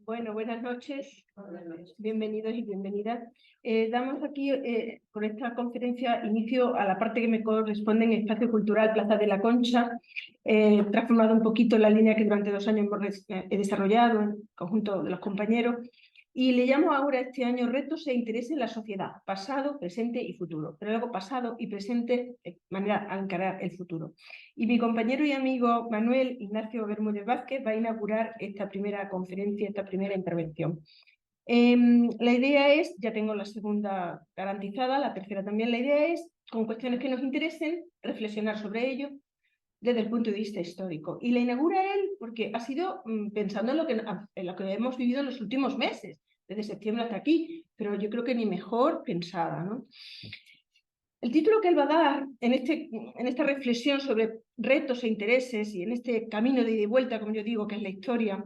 Bueno, buenas noches. Bienvenidos y bienvenidas. Damos aquí, por esta conferencia, inicio a la parte que me corresponde en Espacio Cultural Plaza de la Concha. Transformado un poquito la línea que durante 2 años he desarrollado en conjunto de los compañeros. Y le llamo ahora este año Retos e Intereses en la Sociedad, pasado, presente y futuro. Pero luego pasado y presente de manera a encarar el futuro. Y mi compañero y amigo Manuel Ignacio Bermúdez Vázquez va a inaugurar esta primera conferencia, esta primera intervención. La idea es, ya tengo la segunda garantizada, la tercera también, la idea es, con cuestiones que nos interesen, reflexionar sobre ello desde el punto de vista histórico. Y la inaugura él porque ha sido pensando en lo que hemos vivido en los últimos meses, desde septiembre hasta aquí, pero yo creo que ni mejor pensada, ¿no? El título que él va a dar en esta reflexión sobre retos e intereses y en este camino de ida y vuelta, como yo digo, que es la historia,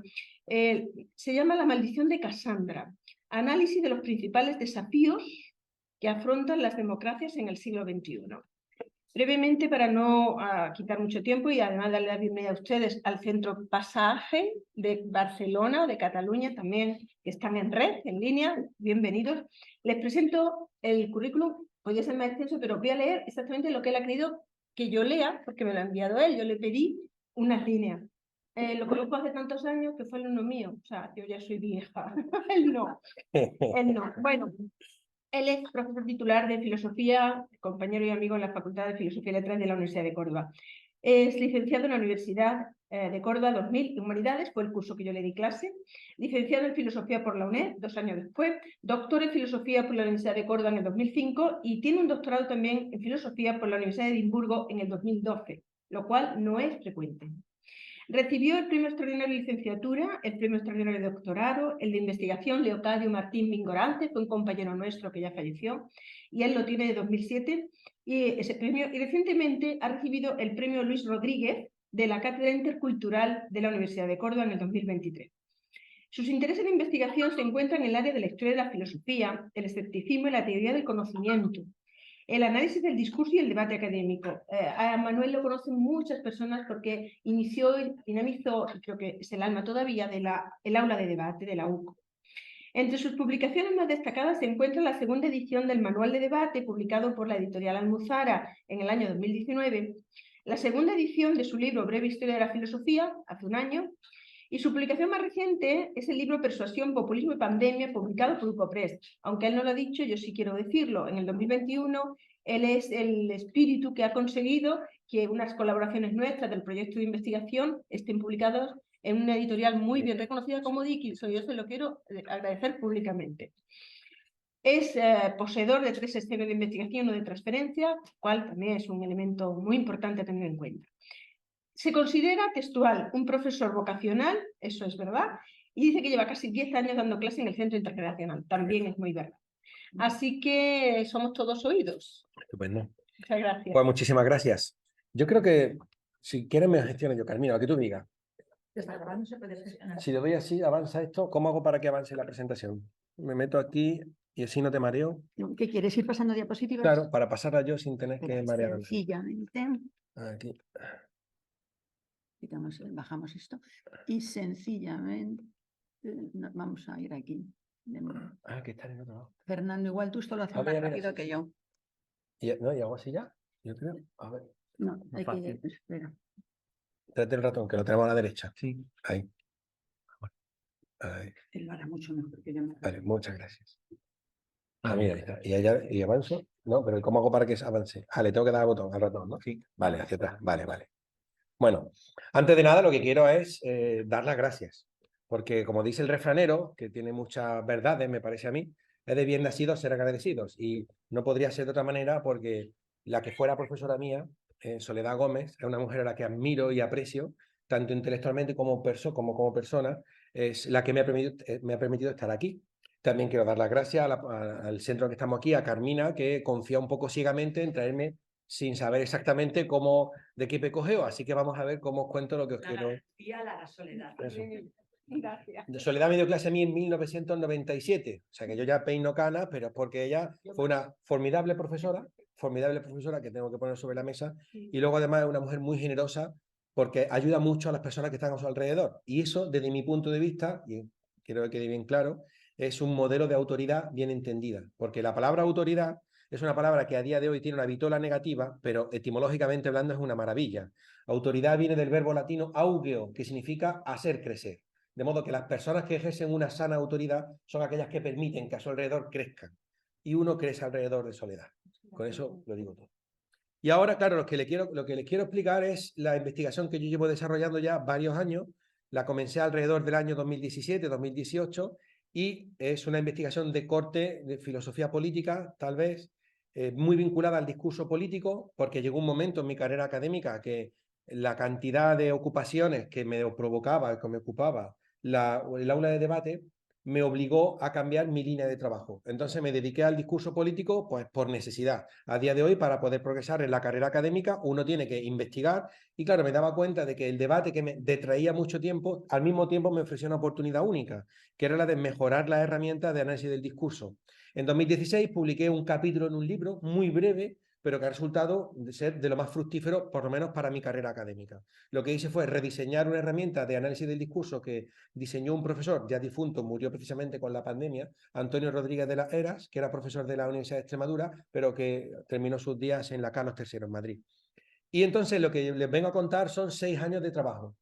se llama La maldición de Casandra, análisis de los principales desafíos que afrontan las democracias en el siglo XXI. Brevemente, para no quitar mucho tiempo y además darle la bienvenida a ustedes al Centro Pasaje de Barcelona o de Cataluña, también que están en red, en línea, bienvenidos. Les presento el currículum, podría ser más extenso, pero voy a leer exactamente lo que él ha querido que yo lea, porque me lo ha enviado él, yo le pedí unas líneas. Lo conozco hace tantos años que fue alumno mío, o sea, yo ya soy vieja, él no. Bueno. Él es profesor titular de Filosofía, compañero y amigo en la Facultad de Filosofía y Letras de la Universidad de Córdoba. Es licenciado en la Universidad de Córdoba 2000 en Humanidades, fue el curso que yo le di clase. Licenciado en Filosofía por la UNED, 2 años después. Doctor en Filosofía por la Universidad de Córdoba en el 2005 y tiene un doctorado también en Filosofía por la Universidad de Edimburgo en el 2012, lo cual no es frecuente. Recibió el Premio Extraordinario de Licenciatura, el Premio Extraordinario de Doctorado, el de Investigación Leocadio Martín Mingorance, fue un compañero nuestro que ya falleció, y él lo tiene de 2007, y ese premio, y recientemente ha recibido el Premio Luis Rodríguez de la Cátedra Intercultural de la Universidad de Córdoba en el 2023. Sus intereses de investigación se encuentran en el área de la historia de la filosofía, el escepticismo y la teoría del conocimiento, el análisis del discurso y el debate académico. A Manuel lo conocen muchas personas porque inició y dinamizó, y creo que es el alma todavía, el aula de debate de la UCO. Entre sus publicaciones más destacadas se encuentra la segunda edición del Manual de Debate, publicado por la editorial Almuzara en el año 2019, la segunda edición de su libro Breve Historia de la Filosofía, hace un año, y su publicación más reciente es el libro Persuasión, Populismo y Pandemia, publicado por Grupo Press. Aunque él no lo ha dicho, yo sí quiero decirlo. En el 2021, él es el espíritu que ha conseguido que unas colaboraciones nuestras del proyecto de investigación estén publicadas en una editorial muy bien reconocida como Dickinson. Yo se lo quiero agradecer públicamente. Es poseedor de 3 secciones de investigación o de transferencia, cual también es un elemento muy importante a tener en cuenta. Se considera textual un profesor vocacional, eso es verdad, y dice que lleva casi 10 años dando clase en el Centro Intergeneracional, también es muy verdad. Así que somos todos oídos. Estupendo. Muchas gracias. Pues muchísimas gracias. Yo creo que, si quieres me gestiono yo, Carmina, lo que tú digas. ¿Está grabando? ¿Se puede gestionar? Si le doy así, avanza esto, ¿cómo hago para que avance la presentación? Me meto aquí y así no te mareo. ¿Qué quieres? ¿Ir pasando diapositivas? Claro, para pasarla yo sin tener que marearme. Sencillamente, Aquí. bajamos esto y sencillamente vamos a ir aquí. Que está en el otro lado. Fernando, igual tú esto lo haces más rápido que yo. ¿No? ¿Y hago así ya? Yo creo. A ver. No, hay que... Espera. Trate el ratón, que lo tenemos a la derecha. Sí. Ahí. Ahí. Él lo hará mucho mejor que yo. Vale, muchas gracias. Mira, ahí está. ¿Y avanzo? No, pero ¿cómo hago para que avance? Le tengo que dar al botón, al ratón, ¿no? Sí. Vale, hacia atrás. Vale. Bueno, antes de nada lo que quiero es dar las gracias. Porque como dice el refranero, que tiene muchas verdades, me parece a mí, es de bien nacidos ser agradecidos. Y no podría ser de otra manera porque la que fuera profesora mía, Soledad Gómez, es una mujer a la que admiro y aprecio, tanto intelectualmente como persona, es la que me ha permitido estar aquí. También quiero dar las gracias al centro que estamos aquí, a Carmina, que confía un poco ciegamente en traerme sin saber exactamente de qué pecogeo. Así que vamos a ver cómo os cuento lo que os quiero. La soledad. Eso. Gracias. Soledad me dio clase a mí en 1997, o sea que yo ya peino canas, pero es porque ella fue una formidable profesora que tengo que poner sobre la mesa, y luego además es una mujer muy generosa porque ayuda mucho a las personas que están a su alrededor. Y eso, desde mi punto de vista, y quiero que quede bien claro, es un modelo de autoridad bien entendida, porque la palabra autoridad es una palabra que a día de hoy tiene una vitola negativa, pero etimológicamente hablando es una maravilla. Autoridad viene del verbo latino augeo, que significa hacer crecer. De modo que las personas que ejercen una sana autoridad son aquellas que permiten que a su alrededor crezcan. Y uno crece alrededor de Soledad. Con eso lo digo todo. Y ahora, claro, lo que les quiero explicar es la investigación que yo llevo desarrollando ya varios años. La comencé alrededor del año 2017, 2018, y es una investigación de corte de filosofía política, tal vez, muy vinculada al discurso político, porque llegó un momento en mi carrera académica que la cantidad de ocupaciones que me provocaba, que me ocupaba el aula de debate, me obligó a cambiar mi línea de trabajo. Entonces me dediqué al discurso político pues por necesidad. A día de hoy, para poder progresar en la carrera académica, uno tiene que investigar y claro, me daba cuenta de que el debate que me detraía mucho tiempo, al mismo tiempo me ofreció una oportunidad única, que era la de mejorar las herramientas de análisis del discurso. En 2016 publiqué un capítulo en un libro muy breve, pero que ha resultado de ser de lo más fructífero, por lo menos para mi carrera académica. Lo que hice fue rediseñar una herramienta de análisis del discurso que diseñó un profesor ya difunto, murió precisamente con la pandemia, Antonio Rodríguez de las Heras, que era profesor de la Universidad de Extremadura, pero que terminó sus días en la Carlos III en Madrid. Y entonces lo que les vengo a contar son 6 años de trabajo.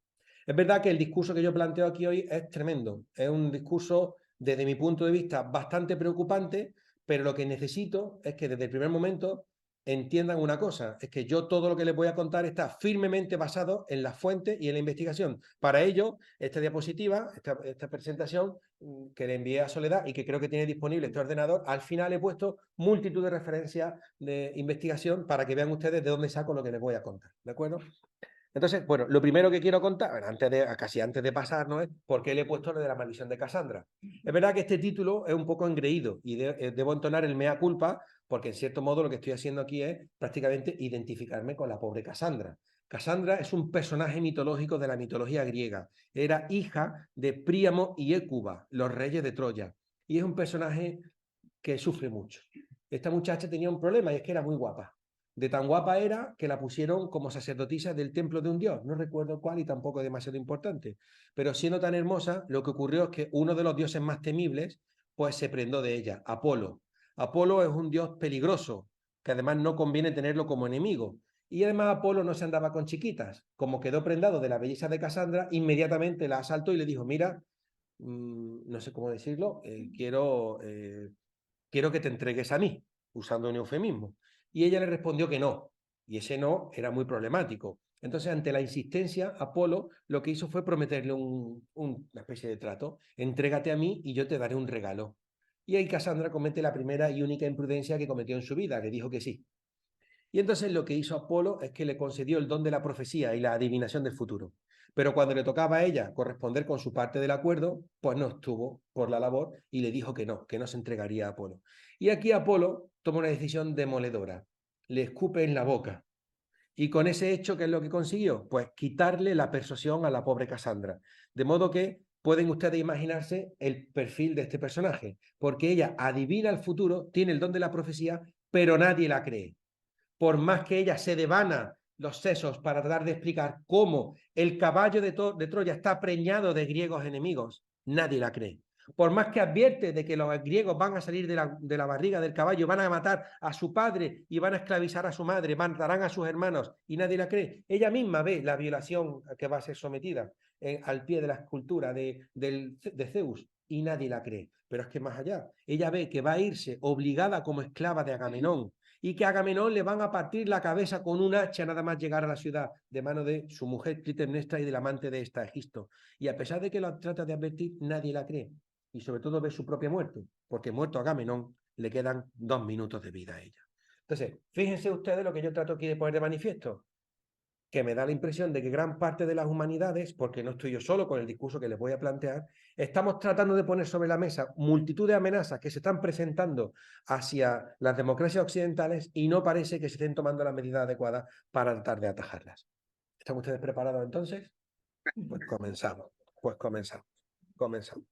Es verdad que el discurso que yo planteo aquí hoy es tremendo, es un discurso desde mi punto de vista bastante preocupante, pero lo que necesito es que desde el primer momento entiendan una cosa, es que yo todo lo que les voy a contar está firmemente basado en las fuentes y en la investigación. Para ello, esta diapositiva, esta presentación que le envié a Soledad y que creo que tiene disponible este ordenador, al final he puesto multitud de referencias de investigación para que vean ustedes de dónde saco lo que les voy a contar, ¿de acuerdo? Entonces, bueno, lo primero que quiero contar, bueno, casi antes de pasarnos, es por qué le he puesto lo de la maldición de Casandra. Es verdad que este título es un poco engreído y debo entonar el mea culpa, porque en cierto modo lo que estoy haciendo aquí es prácticamente identificarme con la pobre Casandra. Casandra es un personaje mitológico de la mitología griega. Era hija de Príamo y Hécuba, los reyes de Troya. Y es un personaje que sufre mucho. Esta muchacha tenía un problema y es que era muy guapa. De tan guapa era que la pusieron como sacerdotisa del templo de un dios, no recuerdo cuál y tampoco demasiado importante, pero siendo tan hermosa, lo que ocurrió es que uno de los dioses más temibles, pues se prendó de ella, Apolo. Apolo es un dios peligroso, que además no conviene tenerlo como enemigo. Y además Apolo no se andaba con chiquitas, como quedó prendado de la belleza de Casandra, inmediatamente la asaltó y le dijo, mira, no sé cómo decirlo, quiero que te entregues a mí, usando un eufemismo. Y ella le respondió que no, y ese no era muy problemático. Entonces, ante la insistencia, Apolo lo que hizo fue prometerle una especie de trato, entrégate a mí y yo te daré un regalo. Y ahí Casandra comete la primera y única imprudencia que cometió en su vida, que dijo que sí. Y entonces lo que hizo Apolo es que le concedió el don de la profecía y la adivinación del futuro. Pero cuando le tocaba a ella corresponder con su parte del acuerdo, pues no estuvo por la labor y le dijo que no se entregaría a Apolo. Y aquí Apolo toma una decisión demoledora. Le escupe en la boca. Y con ese hecho, ¿qué es lo que consiguió? Pues quitarle la persuasión a la pobre Casandra. De modo que pueden ustedes imaginarse el perfil de este personaje, porque ella adivina el futuro, tiene el don de la profecía, pero nadie la cree. Por más que ella se devana los sesos para tratar de explicar cómo el caballo de Troya está preñado de griegos enemigos, nadie la cree. Por más que advierte de que los griegos van a salir de la barriga del caballo, van a matar a su padre y van a esclavizar a su madre, matarán a sus hermanos y nadie la cree. Ella misma ve la violación a que va a ser sometida al pie de la escultura de Zeus y nadie la cree. Pero es que más allá, ella ve que va a irse obligada como esclava de Agamenón y que a Agamenón le van a partir la cabeza con un hacha nada más llegar a la ciudad, de mano de su mujer Clitemnestra y del amante de esta, Egisto. Y a pesar de que lo trata de advertir, nadie la cree. Y sobre todo ve su propia muerte, porque muerto Agamenón le quedan 2 minutos de vida a ella. Entonces, fíjense ustedes lo que yo trato aquí de poner de manifiesto, que me da la impresión de que gran parte de las humanidades, porque no estoy yo solo con el discurso que les voy a plantear, estamos tratando de poner sobre la mesa multitud de amenazas que se están presentando hacia las democracias occidentales y no parece que se estén tomando las medidas adecuadas para tratar de atajarlas. ¿Están ustedes preparados entonces? Pues comenzamos. comenzamos.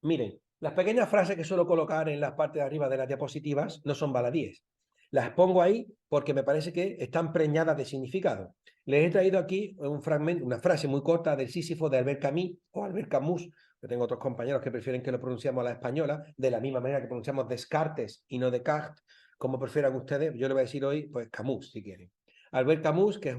Miren, las pequeñas frases que suelo colocar en la parte de arriba de las diapositivas no son baladíes. Las pongo ahí porque me parece que están preñadas de significado. Les he traído aquí un fragmento, una frase muy corta del Sísifo de Albert Camus o Albert Camus. Yo tengo otros compañeros que prefieren que lo pronunciamos a la española, de la misma manera que pronunciamos Descartes y no Descartes, como prefieran ustedes. Yo le voy a decir hoy, pues Camus, si quieren. Albert Camus, que es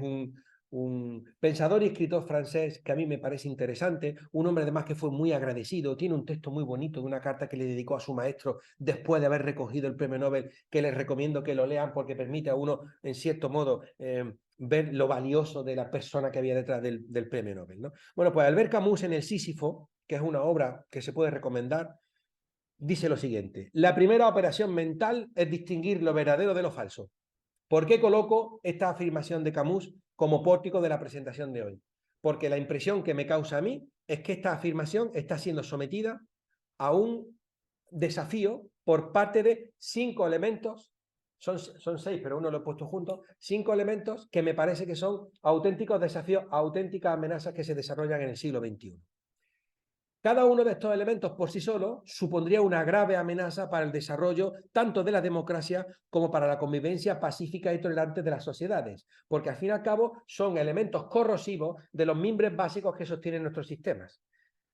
un pensador y escritor francés que a mí me parece interesante, un hombre además que fue muy agradecido, tiene un texto muy bonito de una carta que le dedicó a su maestro después de haber recogido el premio Nobel, que les recomiendo que lo lean porque permite a uno, en cierto modo, ver lo valioso de la persona que había detrás del premio Nobel, ¿no? Bueno, pues Albert Camus en el Sísifo, que es una obra que se puede recomendar, dice lo siguiente: la primera operación mental es distinguir lo verdadero de lo falso. ¿Por qué coloco esta afirmación de Camus como pórtico de la presentación de hoy? Porque la impresión que me causa a mí es que esta afirmación está siendo sometida a un desafío por parte de 5 elementos, son 6, pero uno lo he puesto junto, 5 elementos que me parece que son auténticos desafíos, auténticas amenazas que se desarrollan en el siglo XXI. Cada uno de estos elementos por sí solo supondría una grave amenaza para el desarrollo tanto de la democracia como para la convivencia pacífica y tolerante de las sociedades, porque al fin y al cabo son elementos corrosivos de los mimbres básicos que sostienen nuestros sistemas.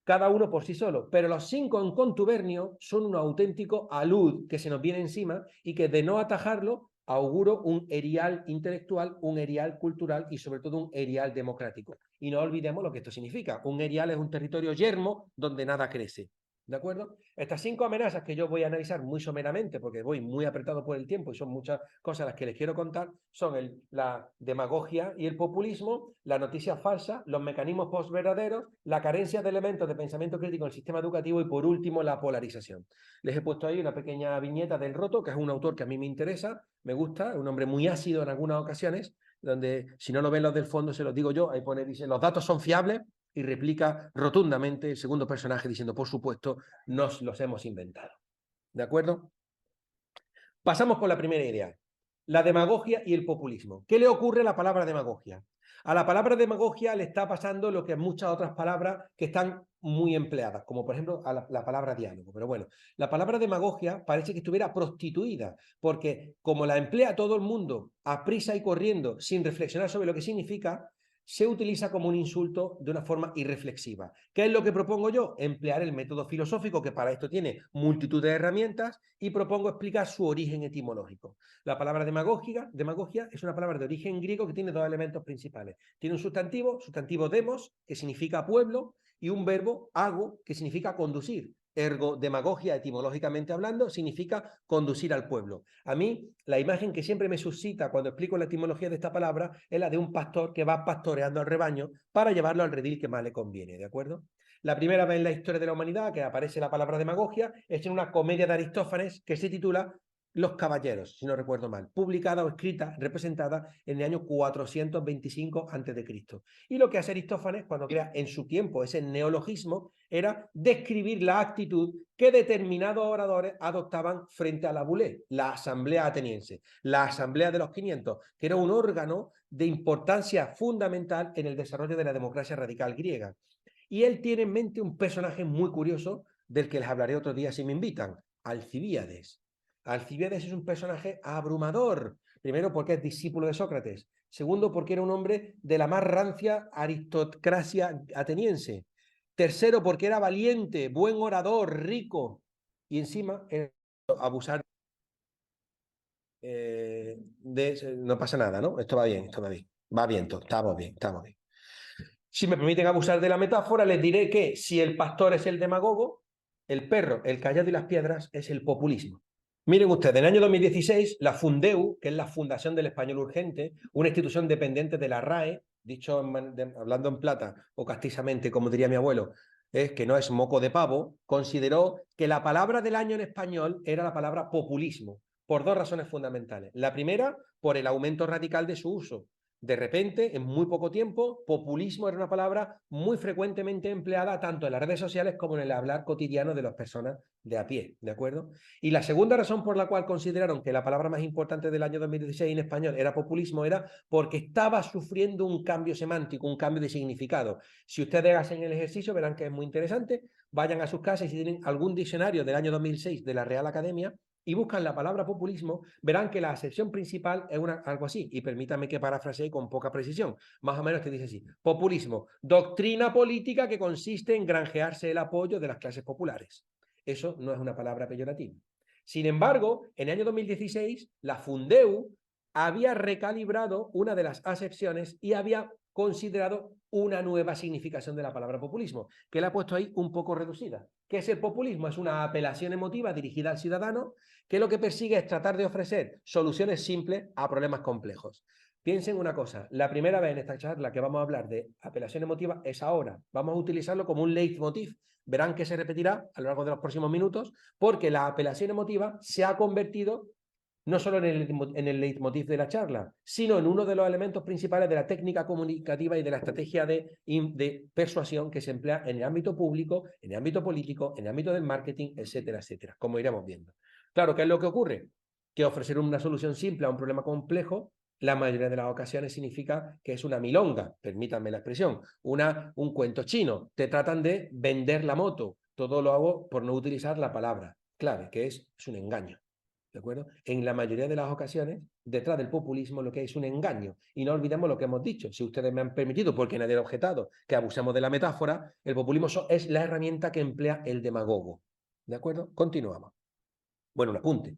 Cada uno por sí solo, pero los 5 en contubernio son un auténtico alud que se nos viene encima y que de no atajarlo auguro un erial intelectual, un erial cultural y sobre todo un erial democrático. Y no olvidemos lo que esto significa. Un erial es un territorio yermo donde nada crece. ¿De acuerdo? Estas 5 amenazas que yo voy a analizar muy someramente porque voy muy apretado por el tiempo y son muchas cosas las que les quiero contar, son la demagogia y el populismo, la noticia falsa, los mecanismos postverdaderos, la carencia de elementos de pensamiento crítico en el sistema educativo y por último la polarización. Les he puesto ahí una pequeña viñeta del Roto, que es un autor que a mí me interesa, me gusta, es un hombre muy ácido en algunas ocasiones, donde si no lo ven los del fondo se los digo yo, ahí pone, dice, los datos son fiables, y replica rotundamente el segundo personaje diciendo, por supuesto, nos los hemos inventado. ¿De acuerdo? Pasamos con la primera idea, la demagogia y el populismo. ¿Qué le ocurre a la palabra demagogia? A la palabra demagogia le está pasando lo que a muchas otras palabras que están muy empleadas, como por ejemplo a la palabra diálogo. Pero bueno, la palabra demagogia parece que estuviera prostituida, porque como la emplea todo el mundo a prisa y corriendo, sin reflexionar sobre lo que significa, se utiliza como un insulto de una forma irreflexiva. ¿Qué es lo que propongo yo? Emplear el método filosófico, que para esto tiene multitud de herramientas, y propongo explicar su origen etimológico. La palabra demagogia es una palabra de origen griego que tiene 2 elementos principales. Tiene un sustantivo demos, que significa pueblo, y un verbo ago, que significa conducir. Ergo, demagogia, etimológicamente hablando, significa conducir al pueblo. A mí, la imagen que siempre me suscita cuando explico la etimología de esta palabra es la de un pastor que va pastoreando al rebaño para llevarlo al redil que más le conviene, ¿de acuerdo? La primera vez en la historia de la humanidad que aparece la palabra demagogia es en una comedia de Aristófanes que se titula Los Caballeros, si no recuerdo mal, publicada o escrita, representada en el año 425 a.C. Y lo que hace Aristófanes cuando crea en su tiempo ese neologismo era describir la actitud que determinados oradores adoptaban frente a la Bulé, la Asamblea Ateniense, la Asamblea de los 500, que era un órgano de importancia fundamental en el desarrollo de la democracia radical griega. Y él tiene en mente un personaje muy curioso del que les hablaré otro día si me invitan, Alcibíades. Alcibíades es un personaje abrumador, primero porque es discípulo de Sócrates, segundo porque era un hombre de la más rancia aristocracia ateniense, tercero porque era valiente, buen orador, rico y encima abusar no pasa nada, ¿no? Esto va bien, va bien, estamos bien. Si me permiten abusar de la metáfora, les diré que si el pastor es el demagogo, el perro, el cayado y las piedras es el populismo. Miren ustedes, en el año 2016, la Fundeu, que es la Fundación del Español Urgente, una institución dependiente de la RAE, dicho hablando en plata o castizamente, como diría mi abuelo, es que no es moco de pavo, consideró que la palabra del año en español era la palabra populismo, por 2 razones fundamentales. La primera, por el aumento radical de su uso. De repente, en muy poco tiempo, populismo era una palabra muy frecuentemente empleada tanto en las redes sociales como en el hablar cotidiano de las personas de a pie, ¿de acuerdo? Y la segunda razón por la cual consideraron que la palabra más importante del año 2016 en español era populismo era porque estaba sufriendo un cambio semántico, un cambio de significado. Si ustedes hacen el ejercicio verán que es muy interesante, vayan a sus casas y si tienen algún diccionario del año 2006 de la Real Academia, y buscan la palabra populismo, verán que la acepción principal es algo así, y permítanme que parafrasee con poca precisión, más o menos que dice así: populismo, doctrina política que consiste en granjearse el apoyo de las clases populares. Eso no es una palabra peyorativa. Sin embargo, en el año 2016, la Fundeu había recalibrado una de las acepciones y había considerado una nueva significación de la palabra populismo, que la ha puesto ahí un poco reducida. ¿Qué es el populismo? Es una apelación emotiva dirigida al ciudadano que lo que persigue es tratar de ofrecer soluciones simples a problemas complejos. Piensen una cosa, la primera vez en esta charla que vamos a hablar de apelación emotiva es ahora. Vamos a utilizarlo como un leitmotiv. Verán que se repetirá a lo largo de los próximos minutos porque la apelación emotiva se ha convertido no solo en el leitmotiv de la charla, sino en uno de los elementos principales de la técnica comunicativa y de la estrategia de persuasión que se emplea en el ámbito público, en el ámbito político, en el ámbito del marketing, etcétera, etcétera, como iremos viendo. Claro, ¿qué es lo que ocurre? Que ofrecer una solución simple a un problema complejo, la mayoría de las ocasiones significa que es una milonga, permítanme la expresión, un cuento chino. Te tratan de vender la moto. Todo lo hago por no utilizar la palabra clave, que es un engaño. ¿De acuerdo? En la mayoría de las ocasiones, detrás del populismo lo que hay es un engaño. Y no olvidemos lo que hemos dicho. Si ustedes me han permitido, porque nadie ha objetado, que abusemos de la metáfora, el populismo es la herramienta que emplea el demagogo. ¿De acuerdo? Continuamos. Bueno, un apunte.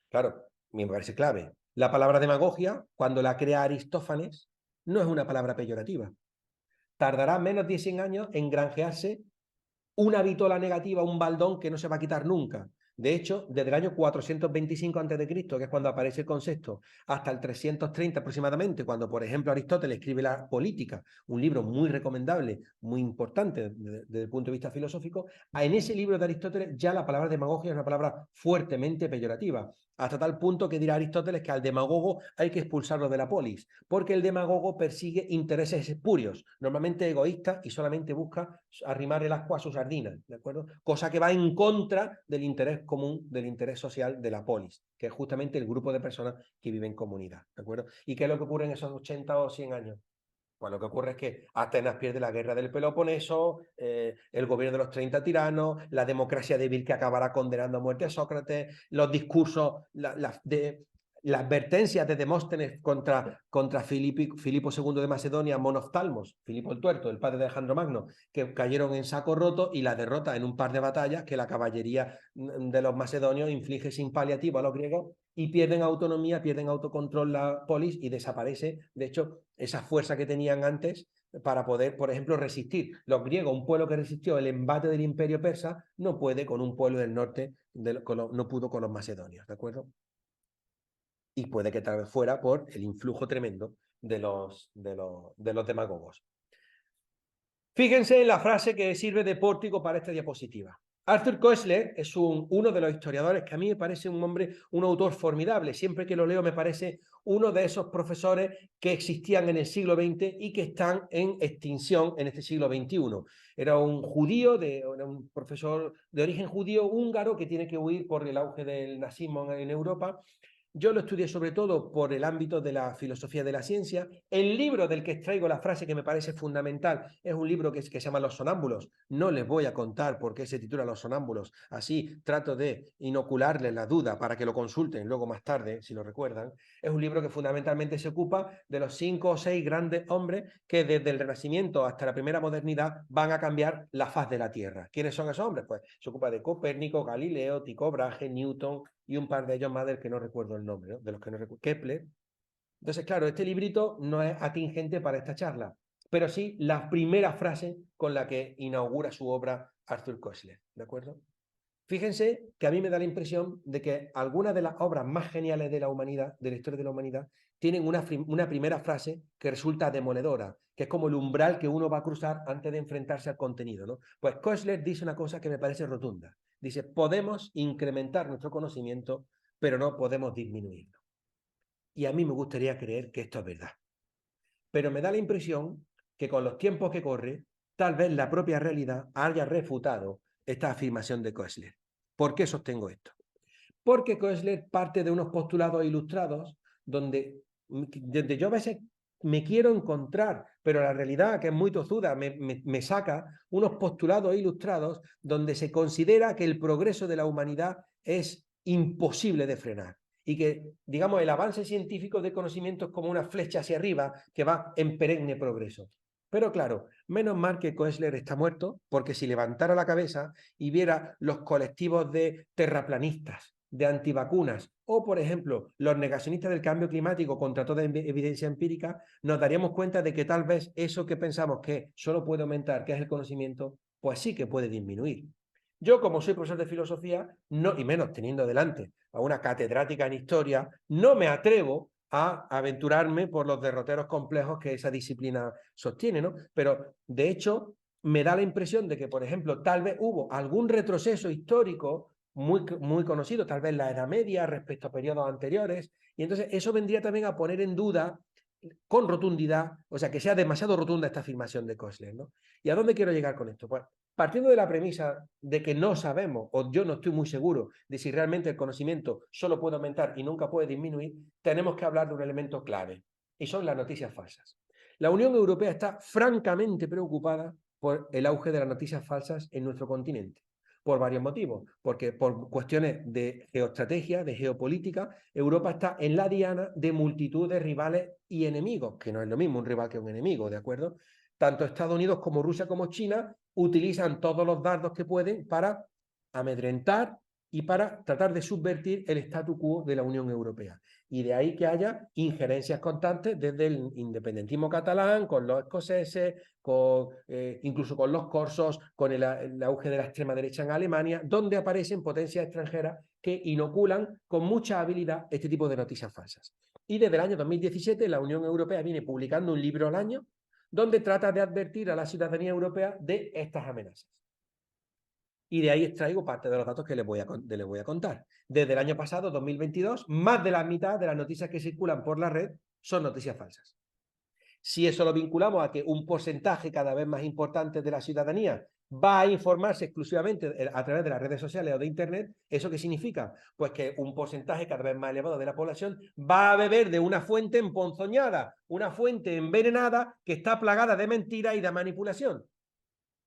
Claro, me parece clave. La palabra demagogia, cuando la crea Aristófanes, no es una palabra peyorativa. Tardará menos de 100 años en granjearse una vitola negativa, un baldón que no se va a quitar nunca. De hecho, desde el año 425 a.C., que es cuando aparece el concepto, hasta el 330 aproximadamente, cuando, por ejemplo, Aristóteles escribe La Política, un libro muy recomendable, muy importante desde el punto de vista filosófico, en ese libro de Aristóteles ya la palabra demagogia es una palabra fuertemente peyorativa, hasta tal punto que dirá Aristóteles que al demagogo hay que expulsarlo de la polis, porque el demagogo persigue intereses espurios, normalmente egoístas, y solamente busca arrimar el ascua a su sardina, ¿de acuerdo? Cosa que va en contra del interés común, del interés social de la polis, que es justamente el grupo de personas que viven en comunidad, ¿de acuerdo? ¿Y qué es lo que ocurre en esos 80 o 100 años? Pues lo que ocurre es que Atenas pierde la guerra del Peloponeso, el gobierno de los 30 tiranos, la democracia débil que acabará condenando a muerte a Sócrates, los discursos, las advertencias de Demóstenes contra Filipo II de Macedonia, Monoftalmos, Filipo el Tuerto, el padre de Alejandro Magno, que cayeron en saco roto, y la derrota en un par de batallas que la caballería de los macedonios inflige sin paliativo a los griegos, y pierden autonomía, pierden autocontrol la polis y desaparece, de hecho, esa fuerza que tenían antes para poder, por ejemplo, resistir. Los griegos, un pueblo que resistió el embate del imperio persa, no puede con un pueblo del norte, no pudo con los macedonios, ¿de acuerdo? Y puede que tal vez fuera por el influjo tremendo de los demagogos. Fíjense en la frase que sirve de pórtico para esta diapositiva. Arthur Koestler es uno de los historiadores que a mí me parece un autor formidable. Siempre que lo leo me parece uno de esos profesores que existían en el siglo XX y que están en extinción en este siglo XXI. Era un judío, era un profesor de origen judío húngaro que tiene que huir por el auge del nazismo en Europa. Yo lo estudié sobre todo por el ámbito de la filosofía de la ciencia. El libro del que extraigo la frase que me parece fundamental es un libro que se llama Los Sonámbulos. No les voy a contar por qué se titula Los Sonámbulos. Así trato de inocularles la duda para que lo consulten luego más tarde, si lo recuerdan. Es un libro que fundamentalmente se ocupa de los 5 o 6 grandes hombres que desde el Renacimiento hasta la primera modernidad van a cambiar la faz de la Tierra. ¿Quiénes son esos hombres? Pues se ocupa de Copérnico, Galileo, Tycho Brahe, Newton y un par de ellos más del que no recuerdo el nombre, ¿no? De los que no recuerdo, Kepler. Entonces, claro, este librito no es atingente para esta charla, pero sí la primera frase con la que inaugura su obra Arthur Koestler, ¿de acuerdo? Fíjense que a mí me da la impresión de que algunas de las obras más geniales de la humanidad, de la historia de la humanidad, tienen una primera frase que resulta demoledora, que es como el umbral que uno va a cruzar antes de enfrentarse al contenido, ¿no? Pues Koestler dice una cosa que me parece rotunda. Dice, podemos incrementar nuestro conocimiento, pero no podemos disminuirlo. Y a mí me gustaría creer que esto es verdad. pero me da la impresión que con los tiempos que corre, tal vez la propia realidad haya refutado esta afirmación de Koestler. ¿Por qué sostengo esto? Porque Koestler parte de unos postulados ilustrados donde yo a veces me quiero encontrar, pero la realidad, que es muy tozuda, me saca unos postulados ilustrados donde se considera que el progreso de la humanidad es imposible de frenar y que, digamos, el avance científico de conocimiento es como una flecha hacia arriba que va en perenne progreso. Pero claro, menos mal que Koestler está muerto, porque si levantara la cabeza y viera los colectivos de terraplanistas, de antivacunas, o por ejemplo, los negacionistas del cambio climático contra toda evidencia empírica, nos daríamos cuenta de que tal vez eso que pensamos que solo puede aumentar, que es el conocimiento, pues sí que puede disminuir. Yo, como soy profesor de filosofía, no, y menos teniendo delante a una catedrática en historia, no me atrevo a aventurarme por los derroteros complejos que esa disciplina sostiene, ¿no? Pero, de hecho, me da la impresión de que, por ejemplo, tal vez hubo algún retroceso histórico muy conocido, tal vez la Edad Media respecto a periodos anteriores, y entonces eso vendría también a poner en duda con rotundidad, o sea, que sea demasiado rotunda esta afirmación de Koestler, ¿no? ¿Y a dónde quiero llegar con esto? Pues partiendo de la premisa de que no sabemos, o yo no estoy muy seguro de si realmente el conocimiento solo puede aumentar y nunca puede disminuir, tenemos que hablar de un elemento clave, y son las noticias falsas. La Unión Europea está francamente preocupada por el auge de las noticias falsas en nuestro continente, por varios motivos, porque por cuestiones de geoestrategia, de geopolítica, Europa está en la diana de multitud de rivales y enemigos, que no es lo mismo un rival que un enemigo, ¿de acuerdo? Tanto Estados Unidos como Rusia como China utilizan todos los dardos que pueden para amedrentar y para tratar de subvertir el statu quo de la Unión Europea. Y de ahí que haya injerencias constantes desde el independentismo catalán, con los escoceses, incluso con los corsos, con el auge de la extrema derecha en Alemania, donde aparecen potencias extranjeras que inoculan con mucha habilidad este tipo de noticias falsas. Y desde el año 2017 la Unión Europea viene publicando un libro al año donde trata de advertir a la ciudadanía europea de estas amenazas. Y de ahí extraigo parte de los datos que les voy a contar. Desde el año pasado, 2022, más de la mitad de las noticias que circulan por la red son noticias falsas. Si eso lo vinculamos a que un porcentaje cada vez más importante de la ciudadanía va a informarse exclusivamente a través de las redes sociales o de Internet, ¿eso qué significa? Pues que un porcentaje cada vez más elevado de la población va a beber de una fuente emponzoñada, una fuente envenenada que está plagada de mentiras y de manipulación,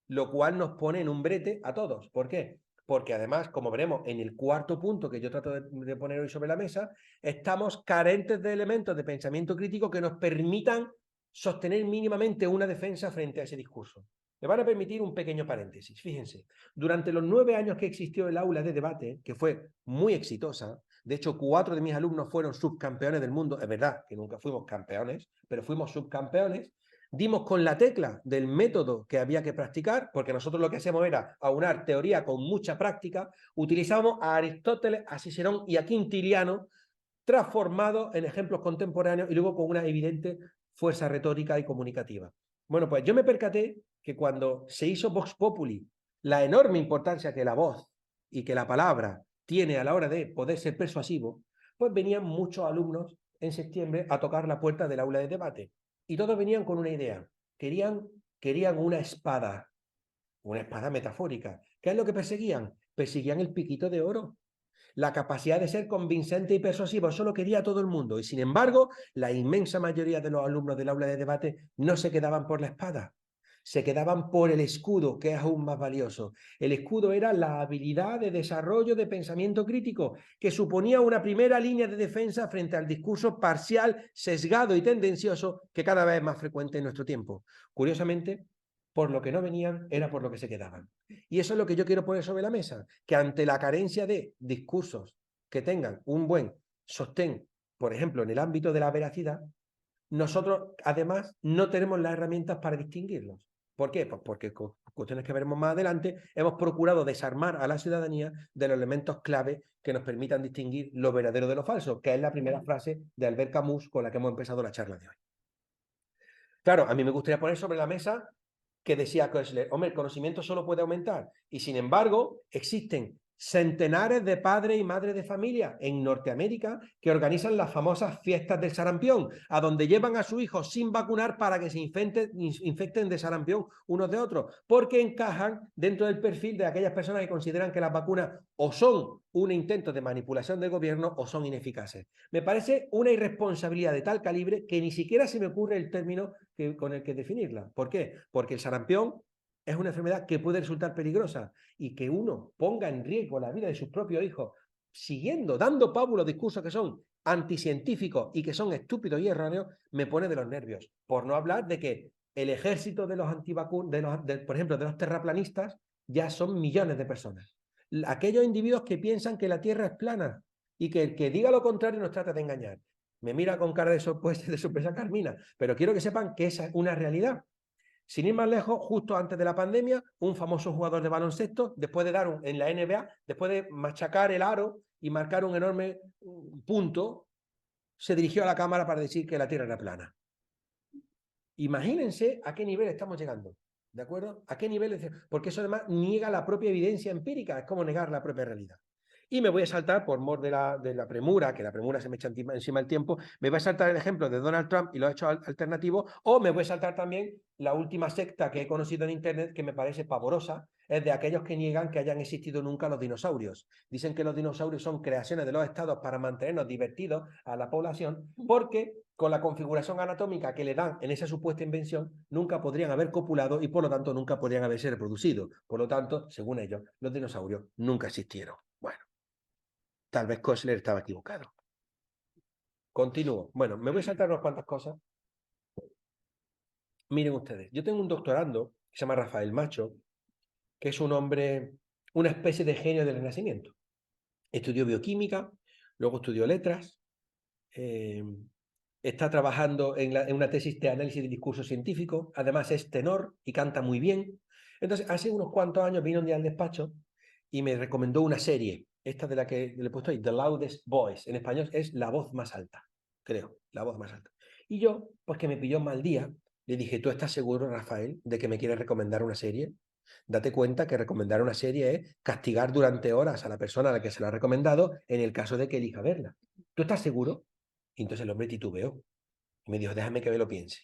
lo cual nos pone en un brete a todos. ¿Por qué? Porque además, como veremos en el cuarto punto que yo trato de poner hoy sobre la mesa, estamos carentes de elementos de pensamiento crítico que nos permitan sostener mínimamente una defensa frente a ese discurso. Me van a permitir un pequeño paréntesis. Fíjense, durante los 9 años que existió el aula de debate, que fue muy exitosa, de hecho 4 de mis alumnos fueron subcampeones del mundo, es verdad que nunca fuimos campeones, pero fuimos subcampeones, dimos con la tecla del método que había que practicar, porque nosotros lo que hacíamos era aunar teoría con mucha práctica, utilizábamos a Aristóteles, a Cicerón y a Quintiliano, transformados en ejemplos contemporáneos y luego con una evidente fuerza retórica y comunicativa. Bueno, pues yo me percaté que cuando se hizo Vox Populi, la enorme importancia que la voz y que la palabra tiene a la hora de poder ser persuasivo, pues venían muchos alumnos en septiembre a tocar la puerta del aula de debate. Y todos venían con una idea. Querían una espada metafórica. ¿Qué es lo que perseguían? Perseguían el piquito de oro. La capacidad de ser convincente y persuasivo, eso lo quería todo el mundo. Y sin embargo, la inmensa mayoría de los alumnos del aula de debate no se quedaban por la espada, se quedaban por el escudo, que es aún más valioso. El escudo era la habilidad de desarrollo de pensamiento crítico, que suponía una primera línea de defensa frente al discurso parcial, sesgado y tendencioso que cada vez es más frecuente en nuestro tiempo. Curiosamente, por lo que no venían era por lo que se quedaban. Y eso es lo que yo quiero poner sobre la mesa, que ante la carencia de discursos que tengan un buen sostén, por ejemplo, en el ámbito de la veracidad, nosotros además no tenemos las herramientas para distinguirlos. ¿Por qué? Pues porque, con cuestiones que veremos más adelante, hemos procurado desarmar a la ciudadanía de los elementos clave que nos permitan distinguir lo verdadero de lo falso, que es la primera frase de Albert Camus con la que hemos empezado la charla de hoy. Claro, a mí me gustaría poner sobre la mesa que decía Koestler, hombre, el conocimiento solo puede aumentar y sin embargo existen centenares de padres y madres de familia en Norteamérica que organizan las famosas fiestas del sarampión, a donde llevan a sus hijos sin vacunar para que se infecten de sarampión unos de otros, porque encajan dentro del perfil de aquellas personas que consideran que las vacunas o son un intento de manipulación del gobierno o son ineficaces. Me parece una irresponsabilidad de tal calibre que ni siquiera se me ocurre el término con el que definirla. ¿Por qué? Porque el sarampión es una enfermedad que puede resultar peligrosa y que uno ponga en riesgo la vida de sus propios hijos dando pábulos discursos que son anticientíficos y que son estúpidos y erróneos, me pone de los nervios. Por no hablar de que el ejército de los antivacunas, por ejemplo, de los terraplanistas, ya son millones de personas. Aquellos individuos que piensan que la Tierra es plana y que el que diga lo contrario nos trata de engañar. Me mira con cara de sorpresa Carmina, pero quiero que sepan que esa es una realidad. Sin ir más lejos, justo antes de la pandemia, un famoso jugador de baloncesto, después de dar en la NBA, después de machacar el aro y marcar un enorme punto, se dirigió a la cámara para decir que la Tierra era plana. Imagínense a qué nivel estamos llegando, ¿de acuerdo? ¿A qué nivel? Porque eso además niega la propia evidencia empírica, es como negar la propia realidad. Y me voy a saltar, por mor de la premura, que la premura se me echa encima el tiempo, me voy a saltar el ejemplo de Donald Trump y los hechos alternativos, o me voy a saltar también la última secta que he conocido en Internet que me parece pavorosa, es de aquellos que niegan que hayan existido nunca los dinosaurios. Dicen que los dinosaurios son creaciones de los estados para mantenernos divertidos a la población, porque con la configuración anatómica que le dan en esa supuesta invención, nunca podrían haber copulado y por lo tanto nunca podrían haberse reproducido. Por lo tanto, según ellos, los dinosaurios nunca existieron. Bueno. Tal vez Koestler estaba equivocado. Continúo. Bueno, me voy a saltar unas cuantas cosas. Miren ustedes, yo tengo un doctorando que se llama Rafael Macho, que es un hombre, una especie de genio del Renacimiento. Estudió bioquímica, luego estudió letras, está trabajando en una tesis de análisis de discurso científico, además es tenor y canta muy bien. Entonces, hace unos cuantos años vino un día al despacho y me recomendó una serie. Esta de la que le he puesto ahí, The Loudest Voice. En español es La Voz Más Alta, creo, La Voz Más Alta. Y yo, pues que me pilló mal día, le dije, ¿tú estás seguro, Rafael, de que me quieres recomendar una serie? Date cuenta que recomendar una serie es castigar durante horas a la persona a la que se la ha recomendado en el caso de que elija verla. ¿Tú estás seguro? Y entonces el hombre titubeó. Y me dijo, déjame que me lo piense.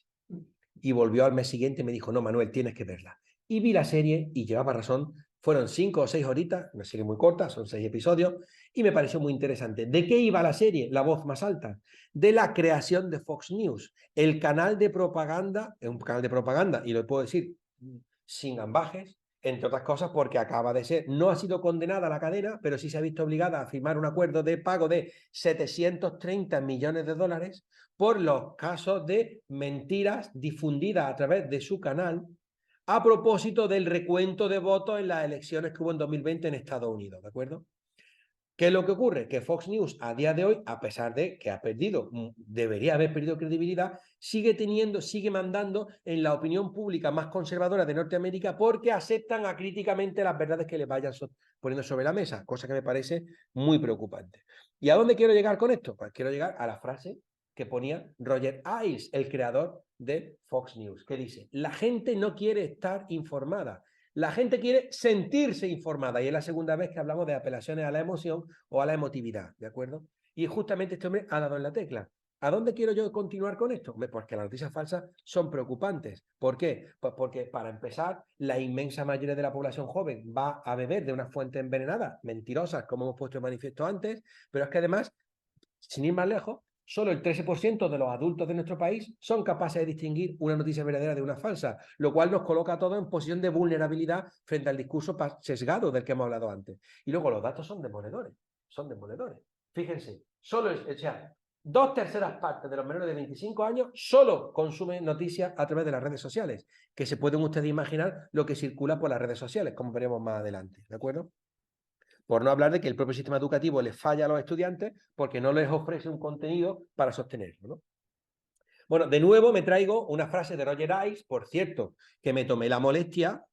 Y volvió al mes siguiente y me dijo, no, Manuel, tienes que verla. Y vi la serie y llevaba razón. Fueron 5 o 6 horitas, una serie muy corta, son 6 episodios, y me pareció muy interesante. ¿De qué iba la serie? La Voz Más Alta. De la creación de Fox News, el canal de propaganda, es un canal de propaganda, y lo puedo decir sin ambajes, entre otras cosas porque acaba de ser, no ha sido condenada a la cadena, pero sí se ha visto obligada a firmar un acuerdo de pago de 730 millones de dólares por los casos de mentiras difundidas a través de su canal a propósito del recuento de votos en las elecciones que hubo en 2020 en Estados Unidos, ¿de acuerdo? ¿Qué es lo que ocurre? Que Fox News a día de hoy, a pesar de que ha perdido, debería haber perdido credibilidad, sigue mandando en la opinión pública más conservadora de Norteamérica porque aceptan acríticamente las verdades que les vayan poniendo sobre la mesa, cosa que me parece muy preocupante. ¿Y a dónde quiero llegar con esto? Pues quiero llegar a la frase que ponía Roger Ailes, el creador de Fox News, que dice, la gente no quiere estar informada, la gente quiere sentirse informada y es la segunda vez que hablamos de apelaciones a la emoción o a la emotividad, ¿de acuerdo? Y justamente este hombre ha dado en la tecla. ¿A dónde quiero yo continuar con esto? Porque las noticias falsas son preocupantes. ¿Por qué? Pues porque, para empezar, la inmensa mayoría de la población joven va a beber de unas fuentes envenenadas, mentirosas, como hemos puesto en manifiesto antes, pero es que además, sin ir más lejos, solo el 13% de los adultos de nuestro país son capaces de distinguir una noticia verdadera de una falsa, lo cual nos coloca a todos en posición de vulnerabilidad frente al discurso sesgado del que hemos hablado antes. Y luego los datos son demoledores, Fíjense, solo, o sea, 2/3 partes de los menores de 25 años solo consumen noticias a través de las redes sociales, que se pueden ustedes imaginar lo que circula por las redes sociales, como veremos más adelante, ¿de acuerdo? Por no hablar de que el propio sistema educativo les falla a los estudiantes porque no les ofrece un contenido para sostenerlo, ¿no? Bueno, de nuevo me traigo una frase de Roger Ailes, por cierto, que me tomé la molestia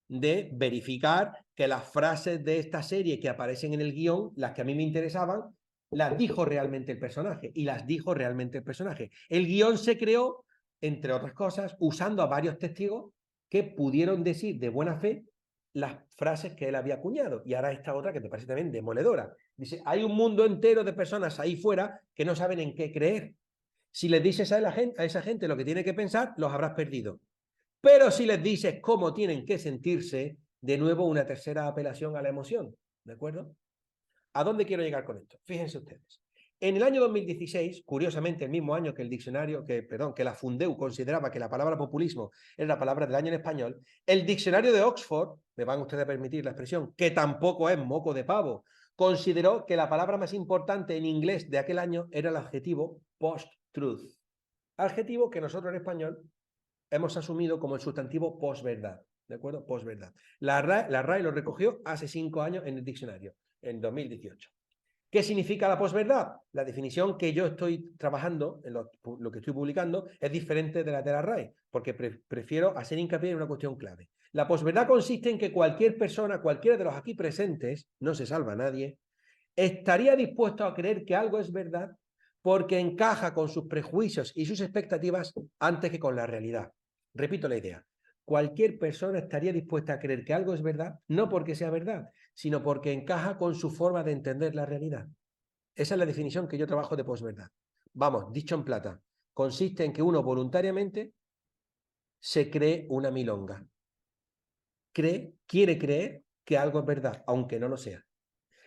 de verificar que las frases de esta serie que aparecen en el guión, las que a mí me interesaban, las dijo realmente el personaje, y las dijo realmente el personaje. El guión se creó, entre otras cosas, usando a varios testigos que pudieron decir de buena fe las frases que él había acuñado. Y ahora esta otra que te parece también demoledora. Dice, hay un mundo entero de personas ahí fuera que no saben en qué creer. Si les dices a esa gente lo que tiene que pensar, los habrás perdido. Pero si les dices cómo tienen que sentirse, de nuevo una tercera apelación a la emoción. ¿De acuerdo? ¿A dónde quiero llegar con esto? Fíjense ustedes. En el año 2016, curiosamente el mismo año que el diccionario, que la Fundeu consideraba que la palabra populismo era la palabra del año en español, el diccionario de Oxford, me van ustedes a permitir la expresión, que tampoco es moco de pavo, consideró que la palabra más importante en inglés de aquel año era el adjetivo post-truth. Adjetivo que nosotros en español hemos asumido como el sustantivo posverdad. ¿De acuerdo? Posverdad. La RAE lo recogió hace 5 años en el diccionario, en 2018. ¿Qué significa la posverdad? La definición que yo estoy trabajando, en lo que estoy publicando, es diferente de la de la RAE, porque prefiero hacer hincapié en una cuestión clave. La posverdad consiste en que cualquier persona, cualquiera de los aquí presentes, no se salva nadie, estaría dispuesto a creer que algo es verdad porque encaja con sus prejuicios y sus expectativas antes que con la realidad. Repito la idea. Cualquier persona estaría dispuesta a creer que algo es verdad, no porque sea verdad, sino porque encaja con su forma de entender la realidad. Esa es la definición que yo trabajo de posverdad. Vamos, dicho en plata, consiste en que uno voluntariamente se cree una milonga. Quiere creer que algo es verdad, aunque no lo sea.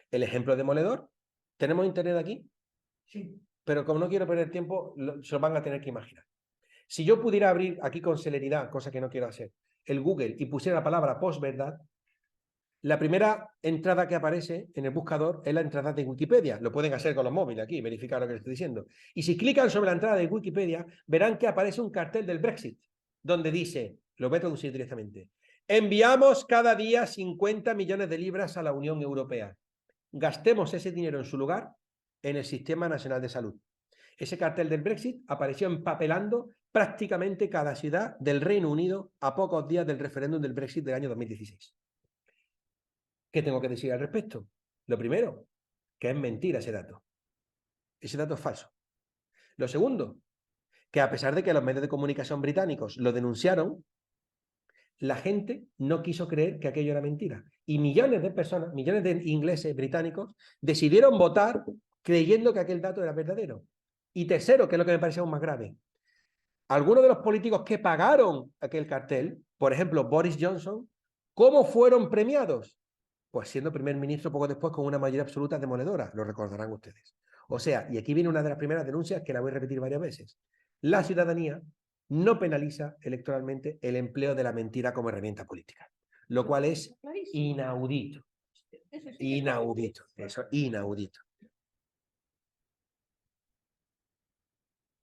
El ejemplo demoledor, ¿tenemos internet aquí? Sí. Pero como no quiero perder tiempo, se lo van a tener que imaginar. Si yo pudiera abrir aquí con celeridad, cosa que no quiero hacer, el Google y pusiera la palabra posverdad, la primera entrada que aparece en el buscador es la entrada de Wikipedia. Lo pueden hacer con los móviles aquí, verificar lo que les estoy diciendo. Y si clican sobre la entrada de Wikipedia, verán que aparece un cartel del Brexit, donde dice, lo voy a traducir directamente, enviamos cada día 50 millones de libras a la Unión Europea. Gastemos ese dinero en su lugar en el Sistema Nacional de Salud. Ese cartel del Brexit apareció empapelando prácticamente cada ciudad del Reino Unido a pocos días del referéndum del Brexit del año 2016. ¿Qué tengo que decir al respecto? Lo primero, que es mentira ese dato. Ese dato es falso. Lo segundo, que a pesar de que los medios de comunicación británicos lo denunciaron, la gente no quiso creer que aquello era mentira. Y millones de personas, millones de ingleses británicos, decidieron votar creyendo que aquel dato era verdadero. Y tercero, que es lo que me parece aún más grave, algunos de los políticos que pagaron aquel cartel, por ejemplo, Boris Johnson, ¿cómo fueron premiados? Pues siendo primer ministro poco después con una mayoría absoluta demoledora, lo recordarán ustedes. O sea, y aquí viene una de las primeras denuncias que la voy a repetir varias veces. La ciudadanía no penaliza electoralmente el empleo de la mentira como herramienta política, lo cual es inaudito. Inaudito, eso, inaudito.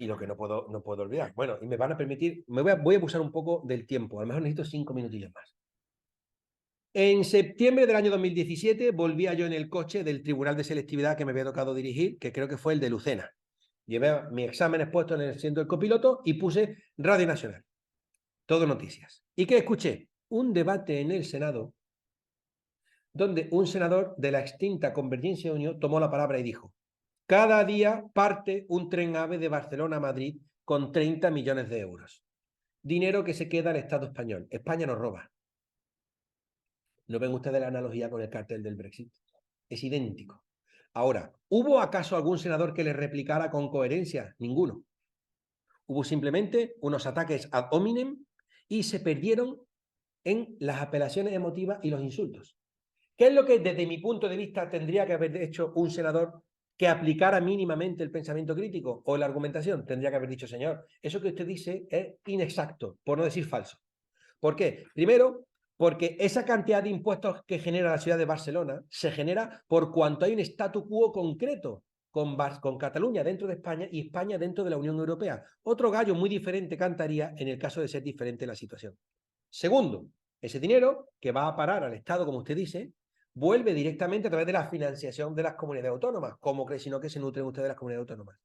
Y lo que no puedo olvidar. Bueno, y me van a permitir, voy a abusar un poco del tiempo, a lo mejor necesito 5 minutillos más. En septiembre del año 2017 volvía yo en el coche del Tribunal de Selectividad que me había tocado dirigir, que creo que fue el de Lucena. Llevé mis exámenes puestos en el asiento del copiloto y puse Radio Nacional. Todo noticias. ¿Y qué escuché? Un debate en el Senado donde un senador de la extinta Convergencia y Unión tomó la palabra y dijo: cada día parte un tren AVE de Barcelona a Madrid con 30 millones de euros. Dinero que se queda al Estado español. España nos roba. ¿No ven ustedes la analogía con el cartel del Brexit? Es idéntico. Ahora, ¿hubo acaso algún senador que le replicara con coherencia? Ninguno. Hubo simplemente unos ataques ad hominem y se perdieron en las apelaciones emotivas y los insultos. ¿Qué es lo que desde mi punto de vista tendría que haber hecho un senador que aplicara mínimamente el pensamiento crítico o la argumentación? Tendría que haber dicho: señor, eso que usted dice es inexacto, por no decir falso. ¿Por qué? Primero, porque esa cantidad de impuestos que genera la ciudad de Barcelona se genera por cuanto hay un statu quo concreto con Cataluña dentro de España y España dentro de la Unión Europea. Otro gallo muy diferente cantaría en el caso de ser diferente la situación. Segundo, ese dinero que va a parar al Estado, como usted dice, vuelve directamente a través de la financiación de las comunidades autónomas. ¿Cómo cree si no que se nutren ustedes de las comunidades autónomas?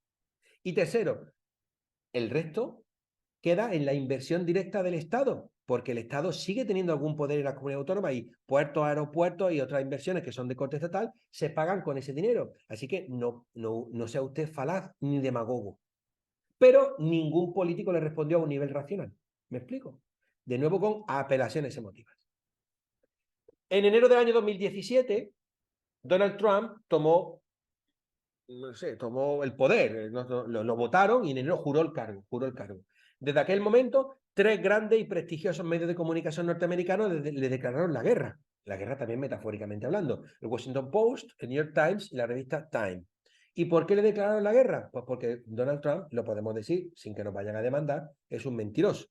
Y tercero, el resto queda en la inversión directa del Estado, porque el Estado sigue teniendo algún poder en las comunidades autónomas y puertos, aeropuertos y otras inversiones que son de corte estatal se pagan con ese dinero. Así que no sea usted falaz ni demagogo. Pero ningún político le respondió a un nivel racional. ¿Me explico? De nuevo con apelaciones emotivas. En enero del año 2017, Donald Trump tomó, no sé, tomó el poder, lo votaron y en enero juró el cargo. Desde aquel momento, 3 grandes y prestigiosos medios de comunicación norteamericanos le declararon la guerra también metafóricamente hablando, el Washington Post, el New York Times y la revista Time. ¿Y por qué le declararon la guerra? Pues porque Donald Trump, lo podemos decir sin que nos vayan a demandar, es un mentiroso.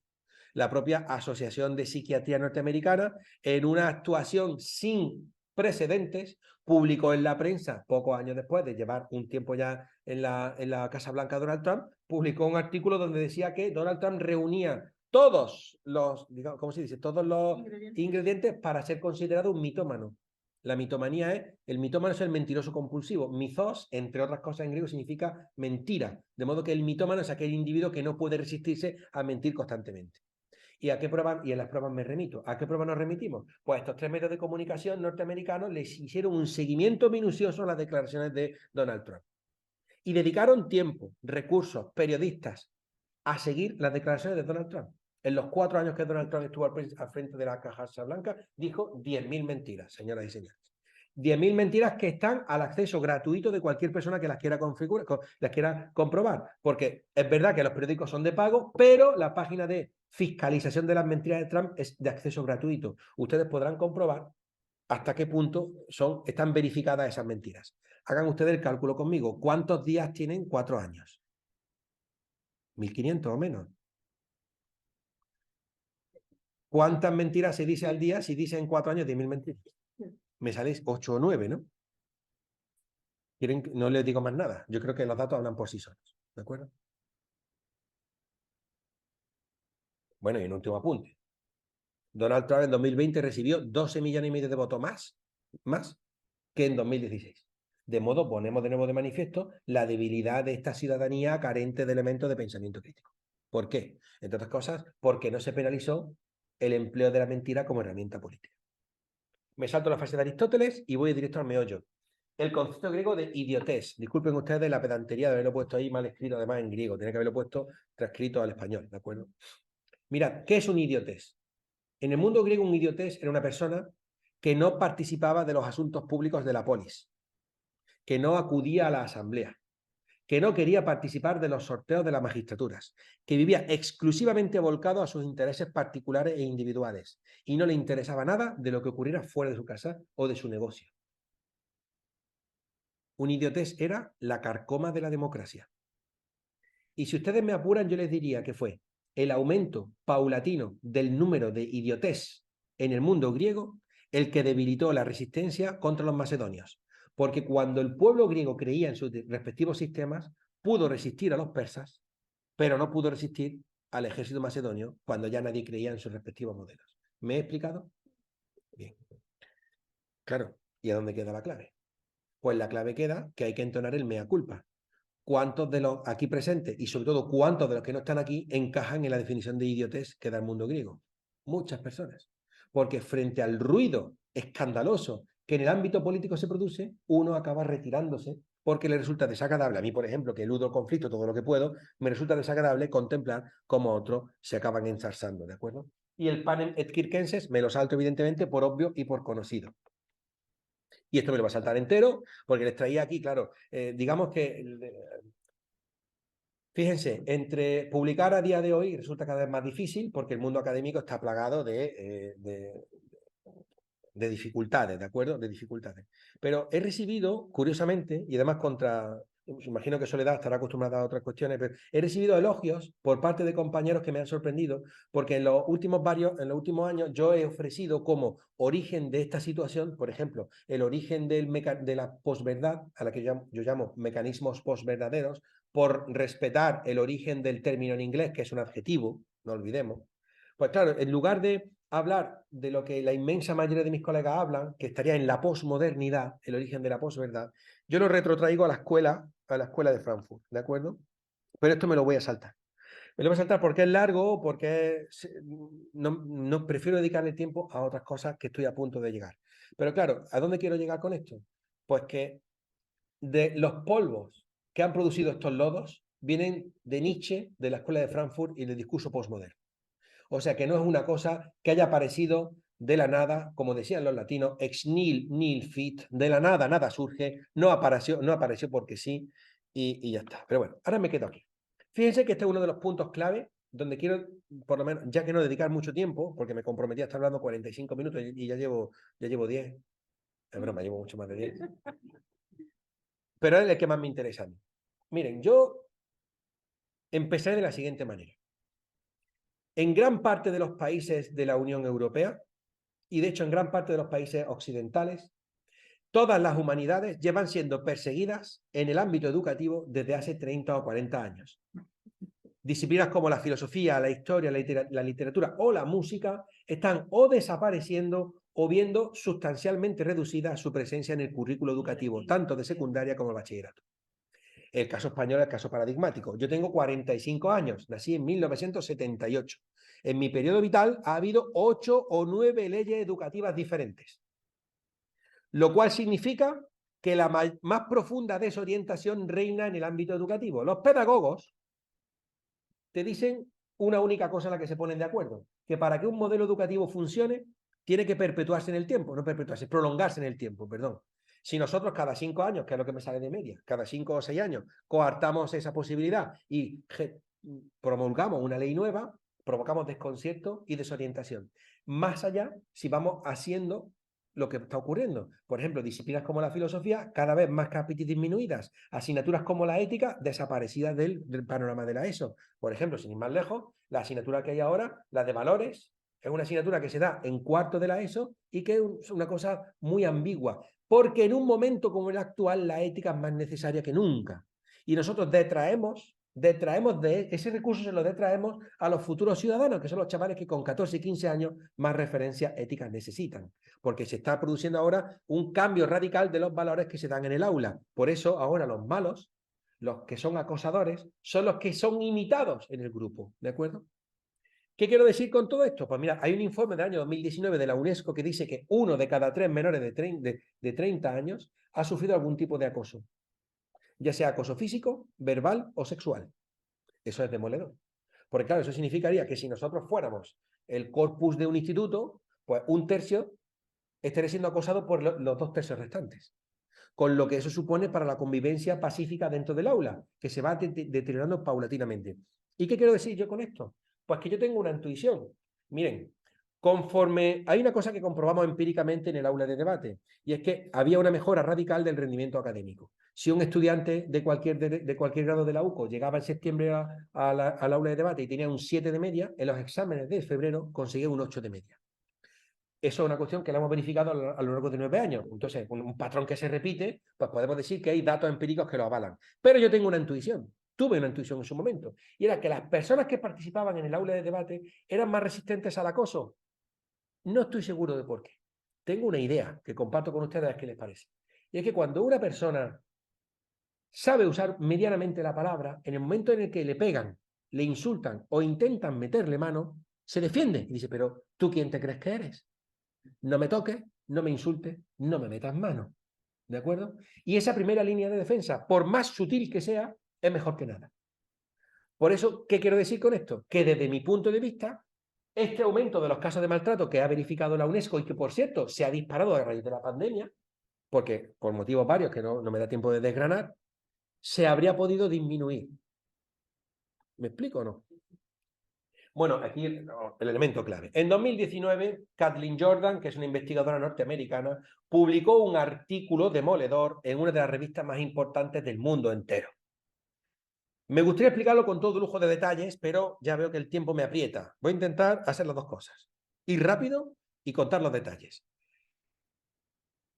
La propia Asociación de Psiquiatría Norteamericana, en una actuación sin precedentes, publicó en la prensa, pocos años después de llevar un tiempo ya en la Casa Blanca Donald Trump, publicó un artículo donde decía que Donald Trump reunía todos los, digamos, ¿cómo se dice? Todos los ingredientes para ser considerado un mitómano. La mitomanía es, el mitómano es el mentiroso compulsivo. Mithos, entre otras cosas en griego, significa mentira. De modo que el mitómano es aquel individuo que no puede resistirse a mentir constantemente. ¿Y a qué pruebas? Y en las pruebas me remito. ¿A qué pruebas nos remitimos? Pues estos 3 medios de comunicación norteamericanos les hicieron un seguimiento minucioso a las declaraciones de Donald Trump. Y dedicaron tiempo, recursos, periodistas a seguir las declaraciones de Donald Trump. En los 4 años que Donald Trump estuvo al frente de la Casa Blanca, dijo 10.000 mentiras, señoras y señores. 10.000 mentiras que están al acceso gratuito de cualquier persona que las quiera configurar, las quiera comprobar. Porque es verdad que los periódicos son de pago, pero la página de fiscalización de las mentiras de Trump es de acceso gratuito. Ustedes podrán comprobar hasta qué punto están verificadas esas mentiras. Hagan ustedes el cálculo conmigo. ¿Cuántos días tienen 4 años? 1.500 o menos. ¿Cuántas mentiras se dice al día si dicen 4 años 10.000 mentiras? Me salen 8 o 9, ¿no? No les digo más nada. Yo creo que los datos hablan por sí solos. ¿De acuerdo? Bueno, y un último apunte. Donald Trump en 2020 recibió 12 millones y medio de votos más que en 2016. De modo, ponemos de nuevo de manifiesto la debilidad de esta ciudadanía carente de elementos de pensamiento crítico. ¿Por qué? Entre otras cosas, porque no se penalizó el empleo de la mentira como herramienta política. Me salto la frase de Aristóteles y voy directo al meollo. El concepto griego de idiotés. Disculpen ustedes la pedantería de haberlo puesto ahí mal escrito, además en griego. Tenía que haberlo puesto transcrito al español, ¿de acuerdo? Mirad, ¿qué es un idiotés? En el mundo griego, un idiotés era una persona que no participaba de los asuntos públicos de la polis, que no acudía a la asamblea, que no quería participar de los sorteos de las magistraturas, que vivía exclusivamente volcado a sus intereses particulares e individuales y no le interesaba nada de lo que ocurriera fuera de su casa o de su negocio. Un idiotés era la carcoma de la democracia. Y si ustedes me apuran, yo les diría que fue el aumento paulatino del número de idiotés en el mundo griego el que debilitó la resistencia contra los macedonios. Porque cuando el pueblo griego creía en sus respectivos sistemas, pudo resistir a los persas, pero no pudo resistir al ejército macedonio cuando ya nadie creía en sus respectivos modelos. ¿Me he explicado? Bien. Claro, ¿y a dónde queda la clave? Pues la clave queda que hay que entonar el mea culpa. ¿Cuántos de los aquí presentes y sobre todo cuántos de los que no están aquí encajan en la definición de idiotez que da el mundo griego? Muchas personas. Porque frente al ruido escandaloso que en el ámbito político se produce, uno acaba retirándose porque le resulta desagradable. A mí, por ejemplo, que eludo el conflicto todo lo que puedo, me resulta desagradable contemplar cómo otros se acaban enzarzando, ¿de acuerdo? Y el panem et circenses me lo salto evidentemente por obvio y por conocido. Y esto me lo va a saltar entero, porque les traía aquí, claro, digamos que, fíjense, entre publicar a día de hoy resulta cada vez más difícil porque el mundo académico está plagado de dificultades, ¿de acuerdo? De dificultades. Pero he recibido, curiosamente, y además imagino que Soledad estará acostumbrada a otras cuestiones, pero he recibido elogios por parte de compañeros que me han sorprendido, porque en los últimos años yo he ofrecido como origen de esta situación, por ejemplo, el origen de la posverdad, a la que yo llamo mecanismos posverdaderos, por respetar el origen del término en inglés, que es un adjetivo, no olvidemos. Pues claro, en lugar de hablar de lo que la inmensa mayoría de mis colegas hablan, que estaría en la posmodernidad, el origen de la posverdad, yo lo retrotraigo a la escuela de Frankfurt, ¿de acuerdo? Pero esto me lo voy a saltar. Me lo voy a saltar porque es largo, porque no prefiero dedicarle tiempo a otras cosas que estoy a punto de llegar. Pero claro, ¿a dónde quiero llegar con esto? Pues que de los polvos que han producido estos lodos vienen de Nietzsche, de la escuela de Frankfurt y del discurso postmoderno. O sea que no es una cosa que haya aparecido de la nada, como decían los latinos, ex nihil nihil fit, de la nada nada surge, no apareció porque sí, y ya está. Pero bueno, ahora me quedo aquí. Fíjense que este es uno de los puntos clave donde quiero, por lo menos, ya que no dedicar mucho tiempo, porque me comprometí a estar hablando 45 minutos y ya llevo 10. Es broma, llevo mucho más de 10. Pero es el que más me interesa a mí. Miren, yo empecé de la siguiente manera. En gran parte de los países de la Unión Europea, y de hecho en gran parte de los países occidentales, todas las humanidades llevan siendo perseguidas en el ámbito educativo desde hace 30 o 40 años. Disciplinas como la filosofía, la historia, la literatura o la música están o desapareciendo o viendo sustancialmente reducida su presencia en el currículo educativo, tanto de secundaria como de bachillerato. El caso español es el caso paradigmático. Yo tengo 45 años, nací en 1978. En mi periodo vital ha habido 8 o 9 leyes educativas diferentes, lo cual significa que la más profunda desorientación reina en el ámbito educativo. Los pedagogos te dicen una única cosa en la que se ponen de acuerdo, que para que un modelo educativo funcione, tiene que perpetuarse en el tiempo, no perpetuarse, prolongarse en el tiempo, perdón. Si nosotros cada 5 años, que es lo que me sale de media, cada 5 o 6 años, coartamos esa posibilidad y promulgamos una ley nueva, provocamos desconcierto y desorientación. Más allá, si vamos haciendo lo que está ocurriendo. Por ejemplo, disciplinas como la filosofía, cada vez más capítulos disminuidas. Asignaturas como la ética, desaparecidas del panorama de la ESO. Por ejemplo, sin ir más lejos, la asignatura que hay ahora, la de valores, es una asignatura que se da en cuarto de la ESO y que es una cosa muy ambigua, porque en un momento como el actual la ética es más necesaria que nunca. Y nosotros detraemos de ese recurso, se lo detraemos a los futuros ciudadanos, que son los chavales que con 14 y 15 años más referencias éticas necesitan, porque se está produciendo ahora un cambio radical de los valores que se dan en el aula. Por eso ahora los malos, los que son acosadores, son los que son imitados en el grupo, ¿de acuerdo? ¿Qué quiero decir con todo esto? Pues mira, hay un informe del año 2019 de la UNESCO que dice que 1 de cada 3 menores de 30 años ha sufrido algún tipo de acoso, ya sea acoso físico, verbal o sexual. Eso es demoledor. Porque claro, eso significaría que si nosotros fuéramos el corpus de un instituto, pues 1/3 estaría siendo acosado por los 2/3 restantes. Con lo que eso supone para la convivencia pacífica dentro del aula, que se va deteriorando paulatinamente. ¿Y qué quiero decir yo con esto? Pues que yo tengo una intuición. Miren, conforme hay una cosa que comprobamos empíricamente en el aula de debate, y es que había una mejora radical del rendimiento académico. Si un estudiante de cualquier grado de la UCO llegaba en septiembre al aula de debate y tenía un 7 de media, en los exámenes de febrero conseguía un 8 de media. Eso es una cuestión que la hemos verificado a lo largo de 9 años. Entonces, un patrón que se repite, pues podemos decir que hay datos empíricos que lo avalan. Pero yo tengo una intuición, tuve una intuición en su momento, y era que las personas que participaban en el aula de debate eran más resistentes al acoso. No estoy seguro de por qué. Tengo una idea que comparto con ustedes a ver qué les parece. Y es que cuando una persona sabe usar medianamente la palabra, en el momento en el que le pegan, le insultan o intentan meterle mano, se defiende y dice, pero ¿tú quién te crees que eres? No me toques, no me insultes, no me metas mano. ¿De acuerdo? Y esa primera línea de defensa, por más sutil que sea, es mejor que nada. Por eso, ¿qué quiero decir con esto? Que desde mi punto de vista, este aumento de los casos de maltrato que ha verificado la UNESCO y que, por cierto, se ha disparado a raíz de la pandemia, porque por motivos varios que no me da tiempo de desgranar, se habría podido disminuir. ¿Me explico o no? Bueno, aquí el elemento clave. En 2019, Kathleen Jordan, que es una investigadora norteamericana, publicó un artículo demoledor en una de las revistas más importantes del mundo entero. Me gustaría explicarlo con todo lujo de detalles, pero ya veo que el tiempo me aprieta. Voy a intentar hacer las dos cosas. Ir rápido y contar los detalles.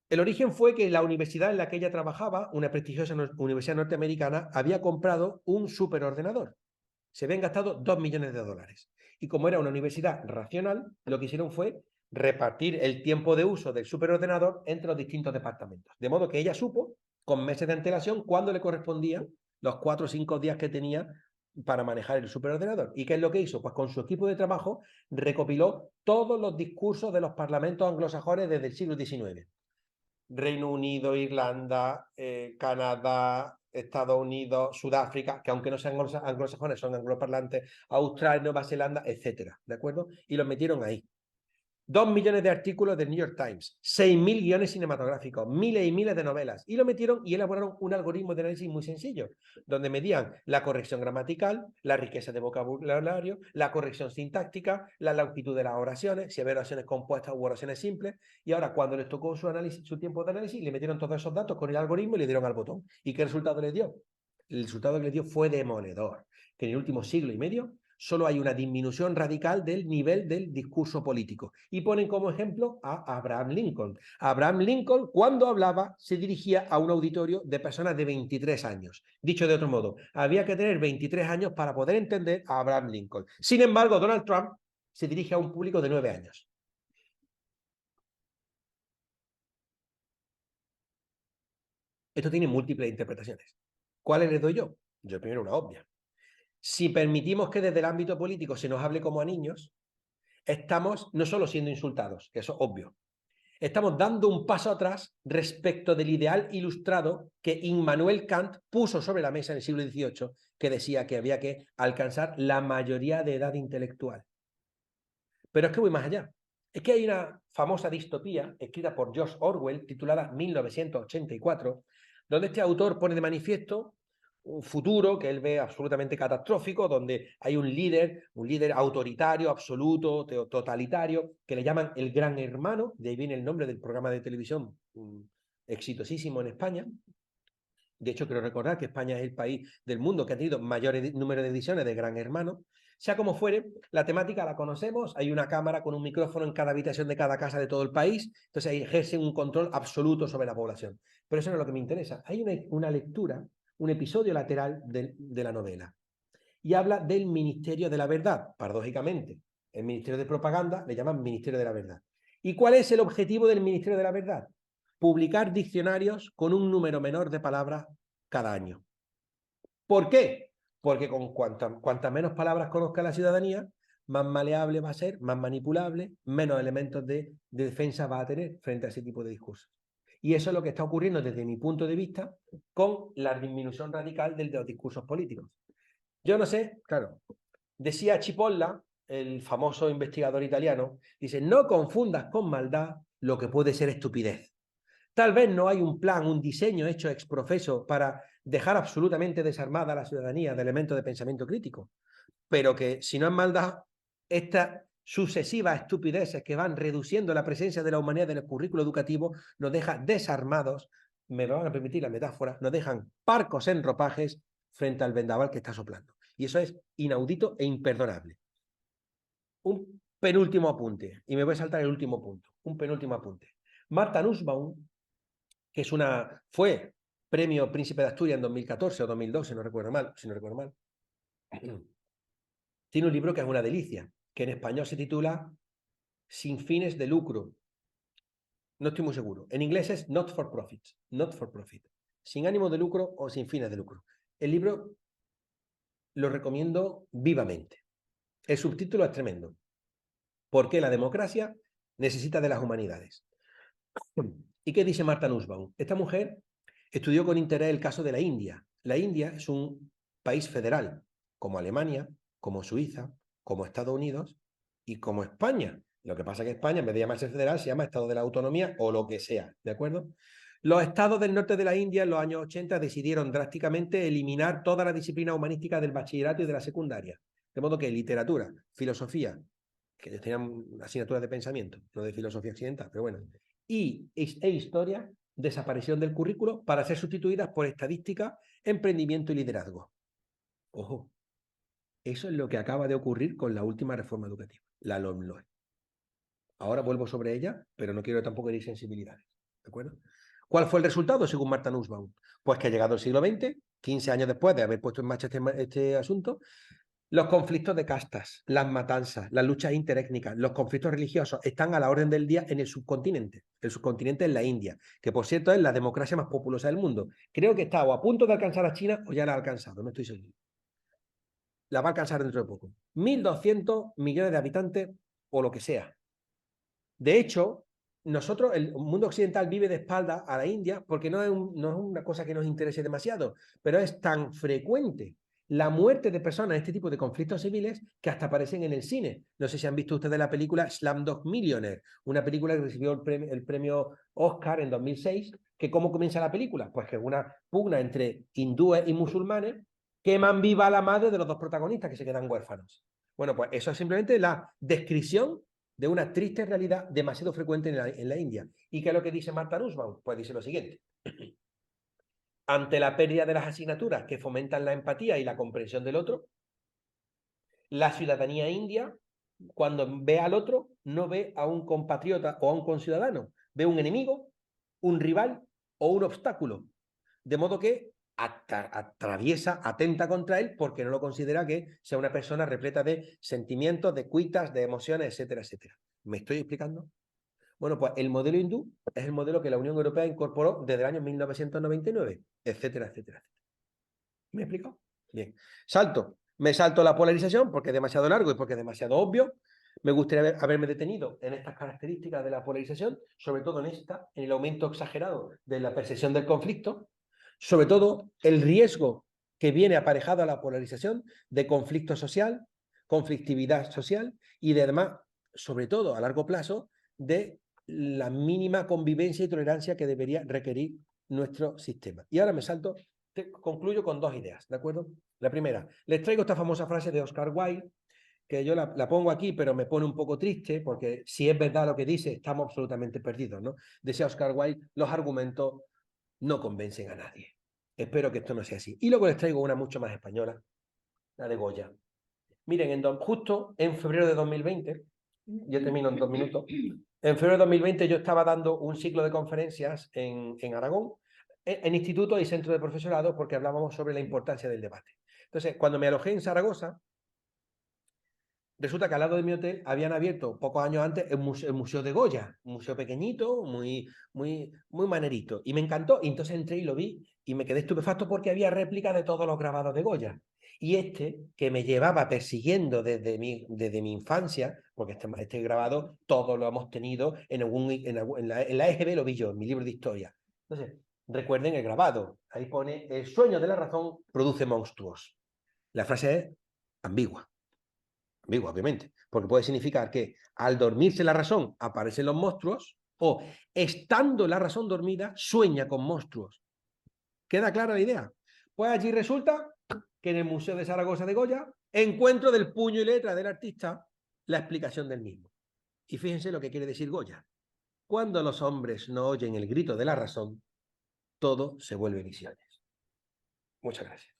El origen fue que la universidad en la que ella trabajaba, una prestigiosa universidad norteamericana, había comprado un superordenador. Se habían gastado 2 millones de dólares. Y como era una universidad racional, lo que hicieron fue repartir el tiempo de uso del superordenador entre los distintos departamentos. De modo que ella supo, con meses de antelación, cuándo le correspondían los 4 o 5 días que tenía para manejar el superordenador. ¿Y qué es lo que hizo? Pues con su equipo de trabajo recopiló todos los discursos de los parlamentos anglosajones desde el siglo XIX. Reino Unido, Irlanda, Canadá, Estados Unidos, Sudáfrica, que aunque no sean anglosajones, son angloparlantes, Australia, Nueva Zelanda, etcétera, ¿de acuerdo? Y los metieron ahí. 2 millones de artículos del New York Times, 6.000 guiones cinematográficos, miles y miles de novelas, y lo metieron y elaboraron un algoritmo de análisis muy sencillo, donde medían la corrección gramatical, la riqueza de vocabulario, la corrección sintáctica, la longitud de las oraciones, si había oraciones compuestas u oraciones simples, y ahora cuando les tocó su tiempo de análisis, le metieron todos esos datos con el algoritmo y le dieron al botón. ¿Y qué resultado les dio? El resultado que les dio fue demoledor, que en el último siglo y medio solo hay una disminución radical del nivel del discurso político. Y ponen como ejemplo a Abraham Lincoln. Abraham Lincoln, cuando hablaba, se dirigía a un auditorio de personas de 23 años. Dicho de otro modo, había que tener 23 años para poder entender a Abraham Lincoln. Sin embargo, Donald Trump se dirige a un público de 9 años. Esto tiene múltiples interpretaciones. ¿Cuáles les doy yo? Yo primero una obvia. Si permitimos que desde el ámbito político se nos hable como a niños, estamos no solo siendo insultados, que eso es obvio, estamos dando un paso atrás respecto del ideal ilustrado que Immanuel Kant puso sobre la mesa en el siglo XVIII, que decía que había que alcanzar la mayoría de edad intelectual. Pero es que voy más allá. Es que hay una famosa distopía escrita por George Orwell titulada 1984, donde este autor pone de manifiesto un futuro que él ve absolutamente catastrófico, donde hay un líder autoritario, absoluto, totalitario, que le llaman el Gran Hermano, de ahí viene el nombre del programa de televisión exitosísimo en España. De hecho, quiero recordar que España es el país del mundo que ha tenido mayor número de ediciones de Gran Hermano. Sea como fuere, la temática la conocemos, hay una cámara con un micrófono en cada habitación de cada casa de todo el país, entonces ahí ejerce un control absoluto sobre la población. Pero eso no es lo que me interesa. Hay una lectura, un episodio lateral de la novela, y habla del Ministerio de la Verdad, paradójicamente. El Ministerio de Propaganda le llaman Ministerio de la Verdad. ¿Y cuál es el objetivo del Ministerio de la Verdad? Publicar diccionarios con un número menor de palabras cada año. ¿Por qué? Porque con cuantas menos palabras conozca la ciudadanía, más maleable va a ser, más manipulable, menos elementos de defensa va a tener frente a ese tipo de discursos. Y eso es lo que está ocurriendo desde mi punto de vista con la disminución radical de los discursos políticos. Yo no sé, claro, decía Cipolla, el famoso investigador italiano, dice, no confundas con maldad lo que puede ser estupidez. Tal vez no hay un plan, un diseño hecho ex profeso para dejar absolutamente desarmada a la ciudadanía de elementos de pensamiento crítico, pero que si no es maldad, estas sucesivas estupideces que van reduciendo la presencia de la humanidad en el currículo educativo nos dejan desarmados, me van a permitir la metáfora, nos dejan parcos en ropajes frente al vendaval que está soplando. Y eso es inaudito e imperdonable. Un penúltimo apunte, y me voy a saltar el último punto, un penúltimo apunte. Martha Nussbaum, que fue premio Príncipe de Asturias en 2014 o 2012, si no recuerdo mal, tiene un libro que es una delicia, que en español se titula Sin fines de lucro. No estoy muy seguro. En inglés es Not for Profit, sin ánimo de lucro o sin fines de lucro. El libro lo recomiendo vivamente. El subtítulo es tremendo. ¿Por qué la democracia necesita de las humanidades? ¿Y qué dice Martha Nussbaum? Esta mujer estudió con interés el caso de la India. La India es un país federal, como Alemania, como Suiza, como Estados Unidos y como España. Lo que pasa es que España, en vez de llamarse federal, se llama Estado de la Autonomía o lo que sea, ¿de acuerdo? Los estados del norte de la India en los años 80 decidieron drásticamente eliminar toda la disciplina humanística del bachillerato y de la secundaria. De modo que literatura, filosofía, que ellos tenían asignaturas de pensamiento, no de filosofía occidental, pero bueno, e historia desaparecieron del currículo para ser sustituidas por estadística, emprendimiento y liderazgo. Ojo, eso es lo que acaba de ocurrir con la última reforma educativa, la LOMLOE. Ahora vuelvo sobre ella, pero no quiero tampoco herir sensibilidades, ¿de acuerdo? ¿Cuál fue el resultado según Martha Nussbaum? Pues que llegado el siglo XX, 15 años después de haber puesto en marcha este asunto, los conflictos de castas, las matanzas, las luchas interétnicas, los conflictos religiosos están a la orden del día en el subcontinente. El subcontinente es la India, que por cierto es la democracia más populosa del mundo. Creo que está o a punto de alcanzar a China o ya la ha alcanzado, no estoy seguro. La va a alcanzar dentro de poco. 1.200 millones de habitantes o lo que sea. De hecho, nosotros, el mundo occidental vive de espaldas a la India porque no es una cosa que nos interese demasiado, pero es tan frecuente la muerte de personas en este tipo de conflictos civiles que hasta aparecen en el cine. No sé si han visto ustedes la película Slumdog Millionaire, una película que recibió el premio Oscar en 2006, que ¿cómo comienza la película? Pues que es una pugna entre hindúes y musulmanes queman viva a la madre de los dos protagonistas que se quedan huérfanos. Bueno, pues eso es simplemente la descripción de una triste realidad demasiado frecuente en la India. ¿Y qué es lo que dice Martha Nussbaum? Pues dice lo siguiente. Ante la pérdida de las asignaturas que fomentan la empatía y la comprensión del otro, la ciudadanía india, cuando ve al otro, no ve a un compatriota o a un conciudadano, ve un enemigo, un rival o un obstáculo. De modo que atraviesa, atenta contra él porque no lo considera que sea una persona repleta de sentimientos, de cuitas, de emociones, etcétera, etcétera. ¿Me estoy explicando? Bueno, pues el modelo hindú es el modelo que la Unión Europea incorporó desde el año 1999, etcétera, etcétera, etcétera. ¿Me he explicado? Bien. Me salto la polarización porque es demasiado largo y porque es demasiado obvio. Me gustaría haberme detenido en estas características de la polarización, sobre todo en el aumento exagerado de la percepción del conflicto, sobre todo el riesgo que viene aparejado a la polarización de conflicto social, conflictividad social y de además, sobre todo a largo plazo, de la mínima convivencia y tolerancia que debería requerir nuestro sistema. Y ahora concluyo con dos ideas, ¿de acuerdo? La primera, les traigo esta famosa frase de Oscar Wilde, que yo la pongo aquí, pero me pone un poco triste, porque si es verdad lo que dice, estamos absolutamente perdidos, ¿no? Decía Oscar Wilde, los argumentos no convencen a nadie. Espero que esto no sea así. Y luego les traigo una mucho más española, la de Goya. Miren, justo en febrero de 2020, yo termino en 2 minutos, en febrero de 2020 yo estaba dando un ciclo de conferencias en Aragón, en institutos y centros de profesorado, porque hablábamos sobre la importancia del debate. Entonces, cuando me alojé en Zaragoza, resulta que al lado de mi hotel habían abierto pocos años antes el museo de Goya, un museo pequeñito, muy manerito, y me encantó. Y entonces entré y lo vi y me quedé estupefacto porque había réplicas de todos los grabados de Goya. Y que me llevaba persiguiendo desde mi infancia, porque este grabado todos lo hemos tenido en la EGB, lo vi yo, en mi libro de historia. Entonces, recuerden el grabado. Ahí pone, el sueño de la razón produce monstruos. La frase es ambigua. Ambigua, obviamente, porque puede significar que al dormirse la razón aparecen los monstruos o estando la razón dormida sueña con monstruos. ¿Queda clara la idea? Pues allí resulta que en el Museo de Zaragoza de Goya encuentro del puño y letra del artista la explicación del mismo. Y fíjense lo que quiere decir Goya. Cuando los hombres no oyen el grito de la razón, todo se vuelve visiones. Muchas gracias.